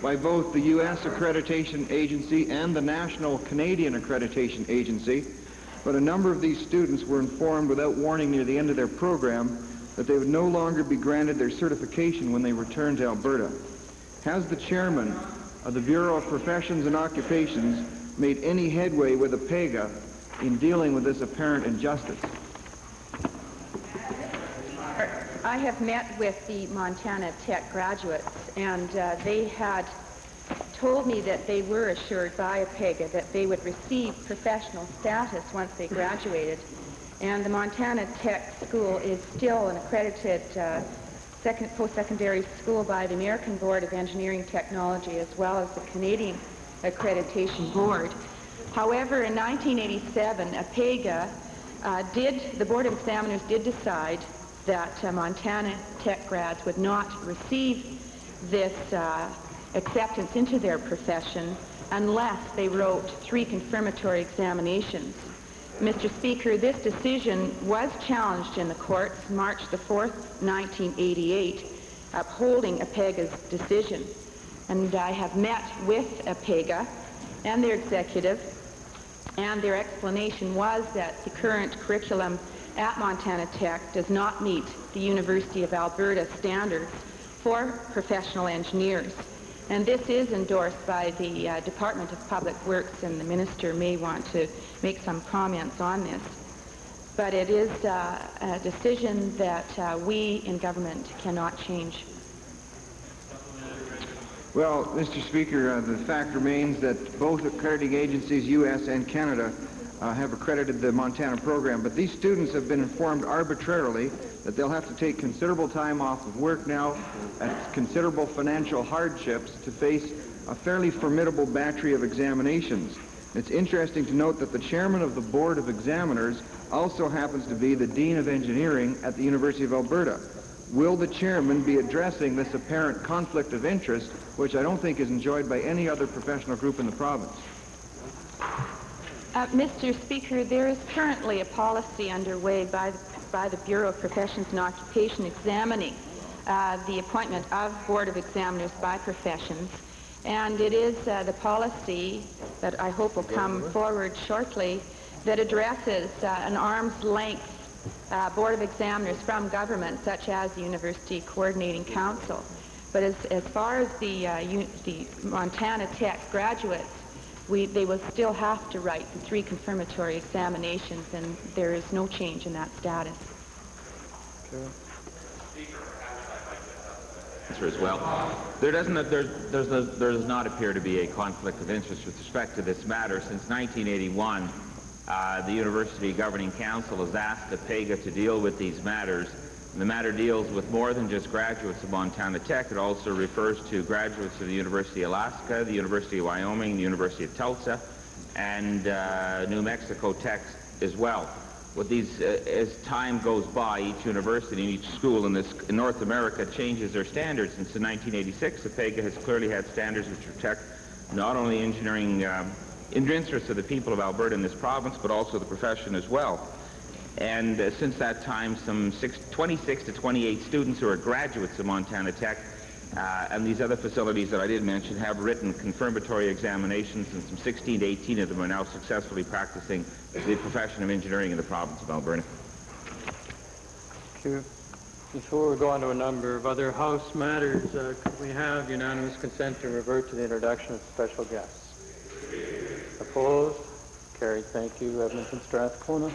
Accreditation Agency and the National Canadian Accreditation Agency, but a number of these students were informed without warning near the end of their program that they would no longer be granted their certification when they returned to Alberta. Has the chairman of the Bureau of Professions and Occupations made any headway with APEGA in dealing with this apparent injustice? I have met with the Montana Tech graduates, and they had told me that they were assured by APEGA that they would receive professional status once they graduated. And the Montana Tech School is still an accredited post-secondary school by the American Board of Engineering Technology as well as the Canadian Accreditation Board. However, in 1987, APEGA the Board of Examiners did decide that Montana Tech grads would not receive this acceptance into their profession unless they wrote 3 confirmatory examinations. Mr. Speaker, this decision was challenged in the courts March the 4th, 1988, upholding APEGA's decision. And I have met with APEGA and their executive, and their explanation was that the current curriculum at Montana Tech does not meet the University of Alberta standards for professional engineers. And this is endorsed by the Department of Public Works, and the minister may want to make some comments on this. But it is a decision that we in government cannot change. Well, Mr. Speaker, the fact remains that both accrediting agencies, U.S. and Canada, have accredited the Montana program, but these students have been informed arbitrarily that they'll have to take considerable time off of work now at considerable financial hardships to face a fairly formidable battery of examinations. It's interesting to note that the chairman of the Board of Examiners also happens to be the Dean of Engineering at the University of Alberta. Will the chairman be addressing this apparent conflict of interest, which I don't think is enjoyed by any other professional group in the province? Mr. Speaker, there is currently a policy underway by the Bureau of Professions and Occupation examining the appointment of Board of Examiners by professions. And it is the policy that I hope will come forward shortly that addresses an arm's length Board of Examiners from government, such as the University Coordinating Council. But as far as the Montana Tech graduates, they will still have to write the 3 confirmatory examinations, and there is no change in that status. As well. There does not appear to be a conflict of interest with respect to this matter. Since 1981, the University Governing Council has asked APEGA to deal with these matters. And the matter deals with more than just graduates of Montana Tech. It also refers to graduates of the University of Alaska, the University of Wyoming, the University of Tulsa, and New Mexico Tech as well. With these, as time goes by, each university and each school in North America changes their standards. And since 1986, APEGA has clearly had standards which protect not only engineering interests of the people of Alberta in this province, but also the profession as well. And since that time, some 26 to 28 students who are graduates of Montana Tech and these other facilities that I did mention have written confirmatory examinations, and some 16 to 18 of them are now successfully practicing the profession of engineering in the province of Alberta. Thank you. Before we go on to a number of other House matters, could we have unanimous consent to revert to the introduction of special guests? Opposed? Carried. Thank you. Edmonton Strathcona.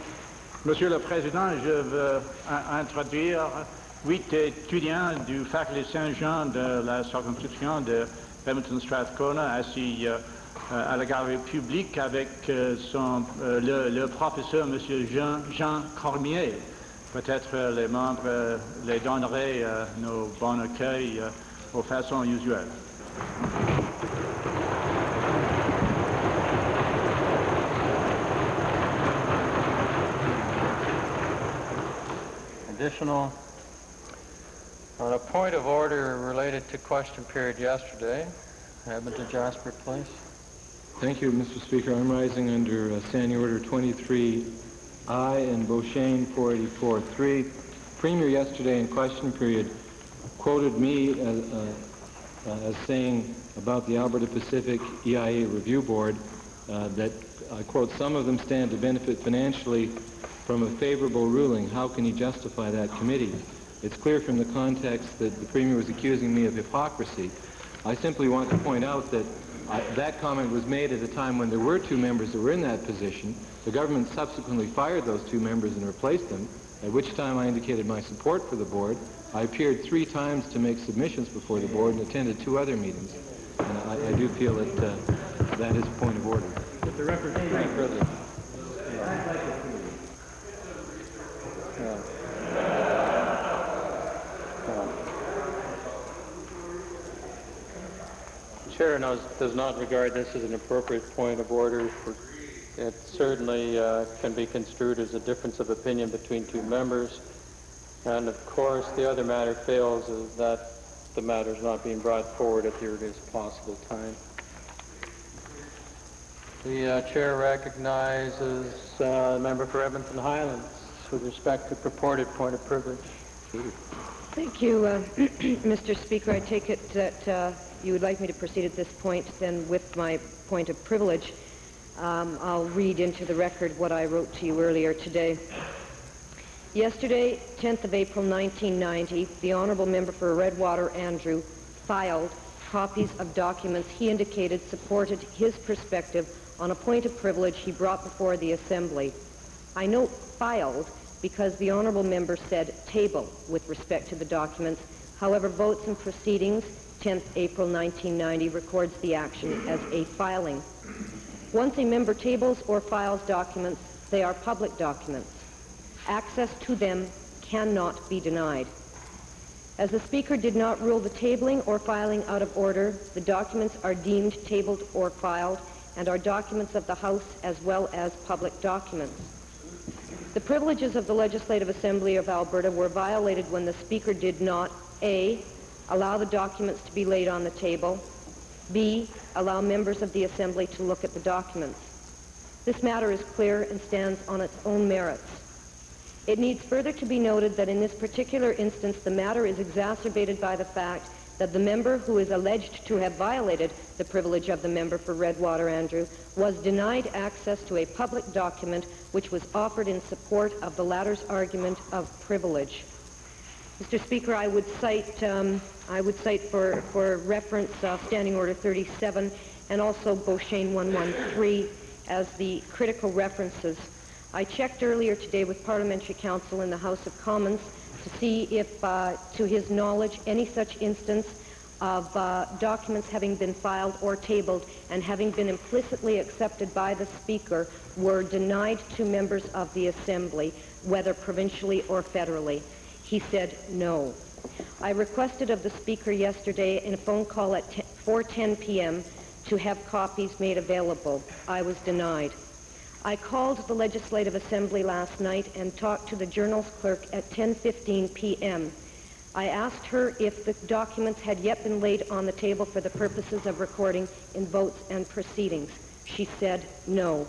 Monsieur le Président, je veux introduire 8 étudiants du faculté Saint-Jean de la circonscription de Edmonton Strathcona, assis à la galerie publique avec le professeur M. Jean Cormier. Peut-être les membres les donneraient nos bons accueils aux façons usuelles. Additional, on a point of order related to question period yesterday. Edmonton Jasper, please. Thank you, Mr. Speaker. I'm rising under Standing Order 23I and Beauchesne 484-3. Premier yesterday in question period quoted me as saying about the Alberta Pacific EIA Review Board that, I quote, some of them stand to benefit financially from a favorable ruling. How can he justify that committee? It's clear from the context that the Premier was accusing me of hypocrisy. I simply want to point out that that comment was made at a time when there were two members that were in that position. The government subsequently fired those two members and replaced them, at which time I indicated my support for the board. I appeared 3 times to make submissions before the board and attended 2 other meetings. And I do feel that that is a point of order. With the representative privilege. Chair does not regard this as an appropriate point of order. It certainly can be construed as a difference of opinion between 2 members. And of course, the other matter fails is that the matter is not being brought forward at the earliest possible time. The chair recognizes the member for Edmonton Highlands with respect to purported point of privilege. Thank you, Mr. Speaker. I take it that you would like me to proceed at this point then with my point of privilege. I'll read into the record what I wrote to you earlier today. Yesterday, 10th of April 1990, the Honourable Member for Redwater Andrew filed copies of documents he indicated supported his perspective on a point of privilege he brought before the Assembly. I note filed because the Honourable Member said table with respect to the documents. However, Votes and Proceedings, 10th April 1990, records the action as a filing. Once a member tables or files documents, they are public documents. Access to them cannot be denied. As the Speaker did not rule the tabling or filing out of order, the documents are deemed tabled or filed and are documents of the House as well as public documents. The privileges of the Legislative Assembly of Alberta were violated when the Speaker did not, A, allow the documents to be laid on the table, B, allow members of the Assembly to look at the documents. This matter is clear and stands on its own merits. It needs further to be noted that in this particular instance, the matter is exacerbated by the fact that the member who is alleged to have violated the privilege of the member for Redwater Andrew was denied access to a public document which was offered in support of the latter's argument of privilege. Mr. Speaker, I would cite for reference Standing Order 37 and also Beauchesne 113 as the critical references. I checked earlier today with Parliamentary Counsel in the House of Commons to see if, to his knowledge, any such instance of documents having been filed or tabled and having been implicitly accepted by the Speaker were denied to members of the Assembly, whether provincially or federally. He said no. I requested of the Speaker yesterday in a phone call at 4:10 p.m. to have copies made available. I was denied. I called the Legislative Assembly last night and talked to the Journal's clerk at 10:15 p.m. I asked her if the documents had yet been laid on the table for the purposes of recording in Votes and Proceedings. She said no.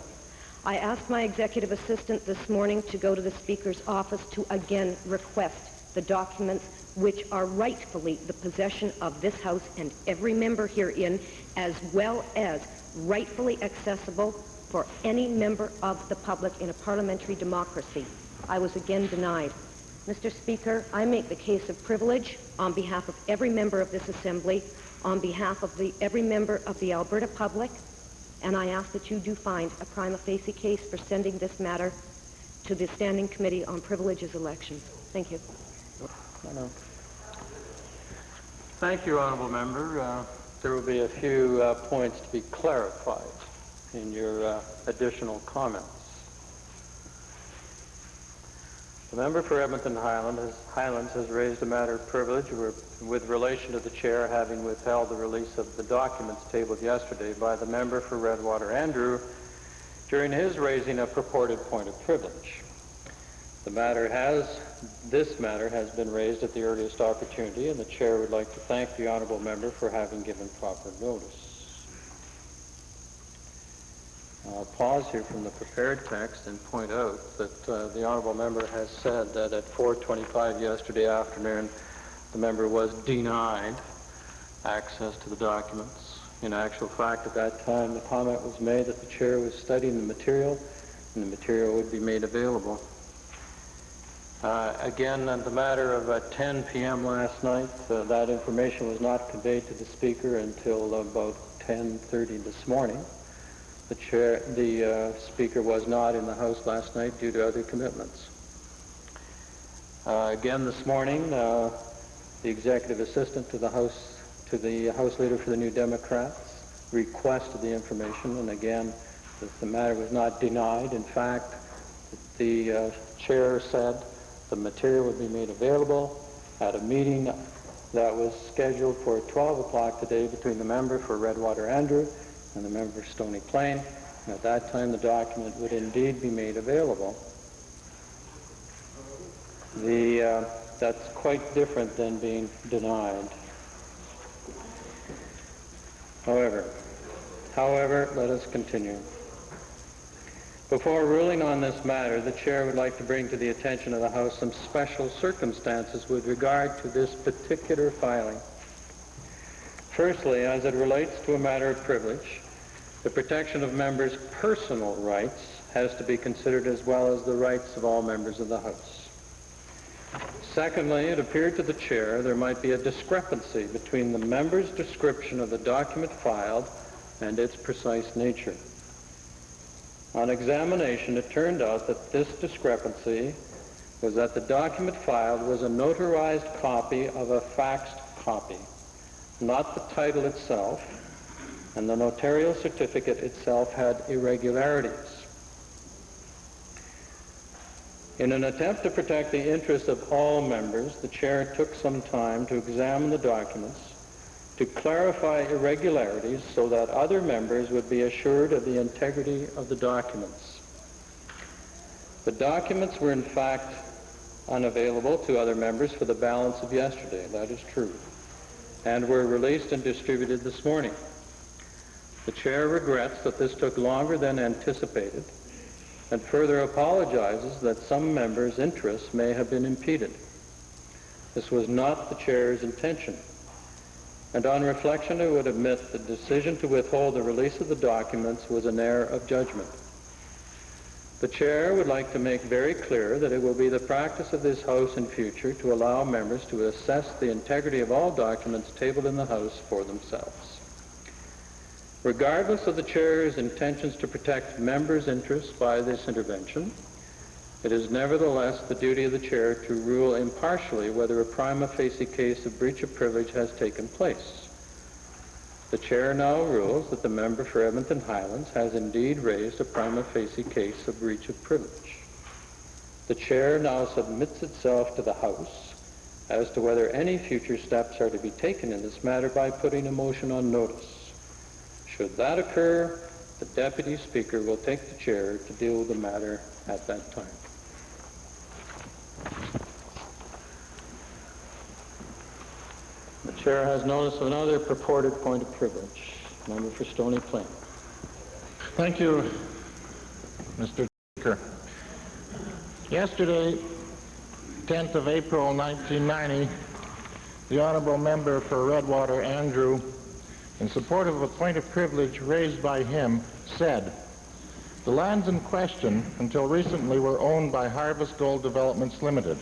I asked my executive assistant this morning to go to the Speaker's office to again request the documents which are rightfully the possession of this House and every member herein, as well as rightfully accessible for any member of the public in a parliamentary democracy. I was again denied. Mr. Speaker, I make the case of privilege on behalf of every member of this Assembly, on behalf of every member of the Alberta public, and I ask that you do find a prima facie case for sending this matter to the Standing Committee on Privileges Elections. Thank you. Thank you, Honourable Member. There will be a few points to be clarified in your additional comments. The member for Edmonton Highlands has raised a matter of privilege with relation to the chair having withheld the release of the documents tabled yesterday by the member for Redwater Andrew during his raising a purported point of privilege. This matter has been raised at the earliest opportunity, and the chair would like to thank the honourable member for having given proper notice. I'll pause here from the prepared text and point out that the honourable member has said that at 4:25 yesterday afternoon, the member was denied access to the documents. In actual fact, at that time, the comment was made that the chair was studying the material, and the material would be made available. Again, on the matter of 10 p.m. last night, that information was not conveyed to the speaker until about 10:30 this morning. The speaker was not in the House last night due to other commitments. Again this morning, the executive assistant to the House Leader for the New Democrats requested the information, and again, the matter was not denied. In fact, the chair said the material would be made available at a meeting that was scheduled for 12 o'clock today between the member for Redwater Andrew and the member for Stony Plain. And at that time, the document would indeed be made available. That's quite different than being denied. However, let us continue. Before ruling on this matter, the chair would like to bring to the attention of the House some special circumstances with regard to this particular filing. Firstly, as it relates to a matter of privilege, the protection of members' personal rights has to be considered as well as the rights of all members of the House. Secondly, it appeared to the chair there might be a discrepancy between the member's description of the document filed and its precise nature. On examination, it turned out that this discrepancy was that the document filed was a notarized copy of a faxed copy, not the title itself, and the notarial certificate itself had irregularities. In an attempt to protect the interests of all members, the chair took some time to examine the documents to clarify irregularities so that other members would be assured of the integrity of the documents. The documents were in fact unavailable to other members for the balance of yesterday, that is true, and were released and distributed this morning. The chair regrets that this took longer than anticipated and further apologizes that some members' interests may have been impeded. This was not the chair's intention. And on reflection, I would admit the decision to withhold the release of the documents was an error of judgment. The chair would like to make very clear that it will be the practice of this House in future to allow members to assess the integrity of all documents tabled in the House for themselves. Regardless of the chair's intentions to protect members' interests by this intervention, it is nevertheless the duty of the chair to rule impartially whether a prima facie case of breach of privilege has taken place. The chair now rules that the member for Edmonton Highlands has indeed raised a prima facie case of breach of privilege. The chair now submits itself to the House as to whether any future steps are to be taken in this matter by putting a motion on notice. Should that occur, the Deputy Speaker will take the chair to deal with the matter at that time. The chair has notice of another purported point of privilege. Member for Stony Plain. Thank you, Mr. Speaker. Yesterday, 10th of April, 1990, the honourable member for Redwater Andrew, in support of a point of privilege raised by him, said, "The lands in question until recently were owned by Harvest Gold Developments Limited,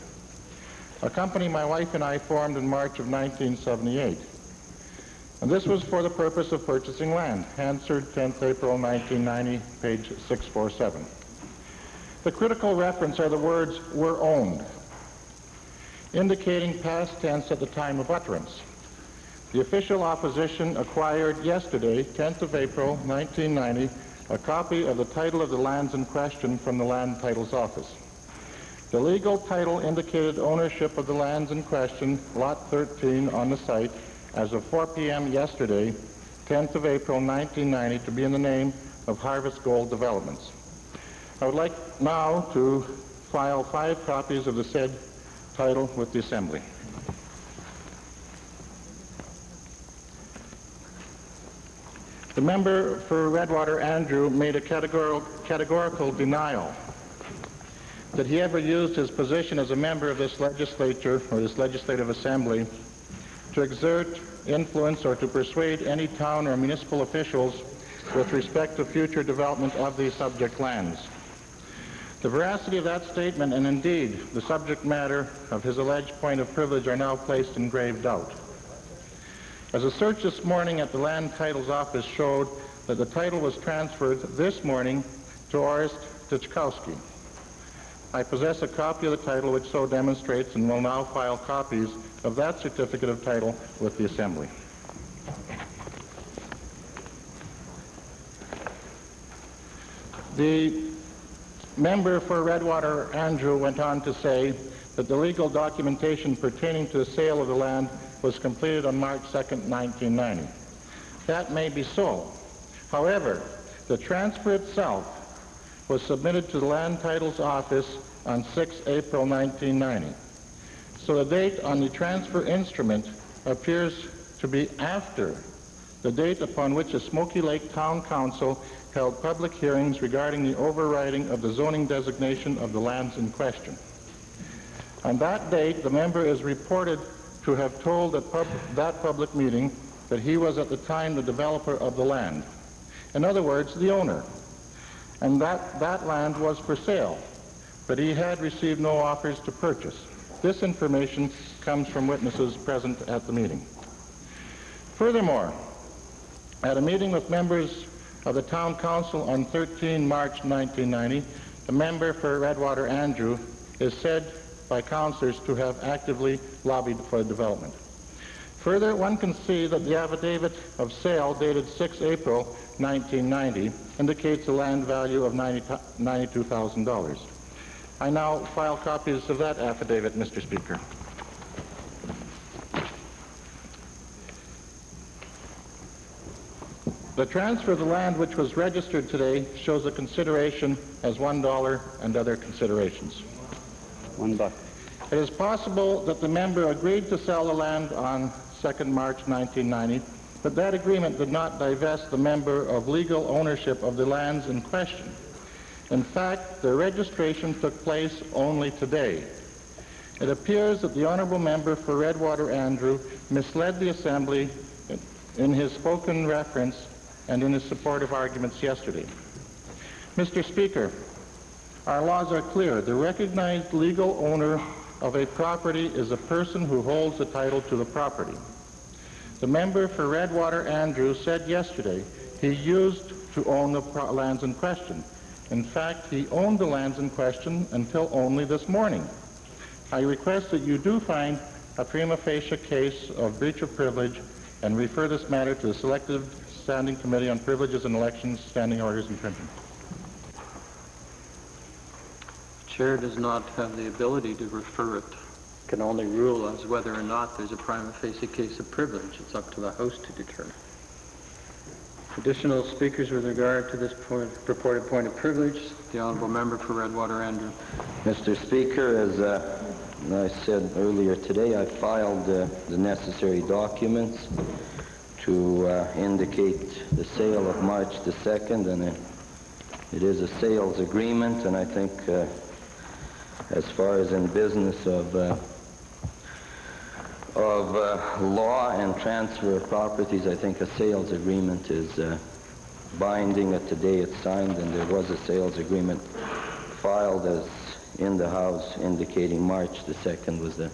a company my wife and I formed in March of 1978. And this was for the purpose of purchasing land." Answered 10th April 1990, page 647. The critical reference are the words "were owned," indicating past tense at the time of utterance. The official opposition acquired yesterday, 10th of April, 1990, a copy of the title of the lands in question from the Land Titles Office. The legal title indicated ownership of the lands in question, Lot 13, on the site, as of 4 p.m. yesterday, 10th of April, 1990, to be in the name of Harvest Gold Developments. I would like now to file 5 copies of the said title with the Assembly. The member for Redwater Andrew made a categorical denial that he ever used his position as a member of this legislature or this legislative assembly to exert influence or to persuade any town or municipal officials with respect to future development of these subject lands. The veracity of that statement and indeed the subject matter of his alleged point of privilege are now placed in grave doubt. As a search this morning at the Land Titles Office showed that the title was transferred this morning to Orest Tichkowski. I possess a copy of the title which so demonstrates and will now file copies of that certificate of title with the Assembly. The member for Redwater Andrew went on to say that the legal documentation pertaining to the sale of the land was completed on March 2nd, 1990. That may be so. However, the transfer itself was submitted to the Land Titles Office on 6 April 1990. So the date on the transfer instrument appears to be after the date upon which the Smoky Lake Town Council held public hearings regarding the overriding of the zoning designation of the lands in question. On that date, the member is reported to have told at that public meeting that he was at the time the developer of the land. In other words, the owner. And that land was for sale, but he had received no offers to purchase. This information comes from witnesses present at the meeting. Furthermore, at a meeting with members of the Town Council on 13 March 1990, the member for Redwater Andrew is said by councillors to have actively lobbied for development. Further, one can see that the affidavit of sale dated 6 April 1990 indicates a land value of $92,000. I now file copies of that affidavit, Mr. Speaker. The transfer of the land which was registered today shows a consideration as $1 and other considerations. $1. It is possible that the member agreed to sell the land on 2nd March 1990, but that agreement did not divest the member of legal ownership of the lands in question. In fact, the registration took place only today. It appears that the honourable member for Redwater Andrew misled the Assembly in his spoken reference and in his supportive arguments yesterday. Mr. Speaker, our laws are clear. The recognized legal owner of a property is a person who holds the title to the property. The member for Redwater Andrew said yesterday he used to own the lands in question. In fact, he owned the lands in question until only this morning. I request that you do find a prima facie case of breach of privilege and refer this matter to the Selective Standing Committee on Privileges and Elections, Standing Orders and Printing. The chair does not have the ability to refer it. Can only rule as whether or not there's a prima facie case of privilege. It's up to the House to determine. Additional speakers with regard to this purported point of privilege, the honourable member for Redwater Andrew. Mr. Speaker, as I said earlier today, I filed the necessary documents to indicate the sale of March the 2nd, and it is a sales agreement, and I think as far as in business of law and transfer of properties, I think a sales agreement is binding. Today it's signed, and there was a sales agreement filed as in the House indicating March the 2nd was the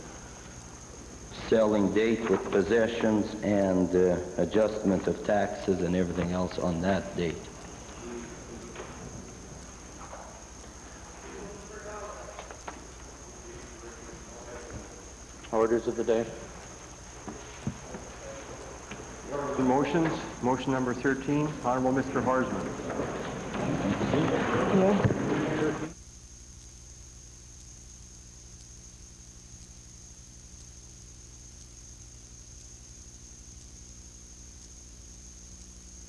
selling date with possessions and adjustment of taxes and everything else on that date. Orders of the day. Motions. Motion number 13, Honorable Mr. Horsman. Yeah.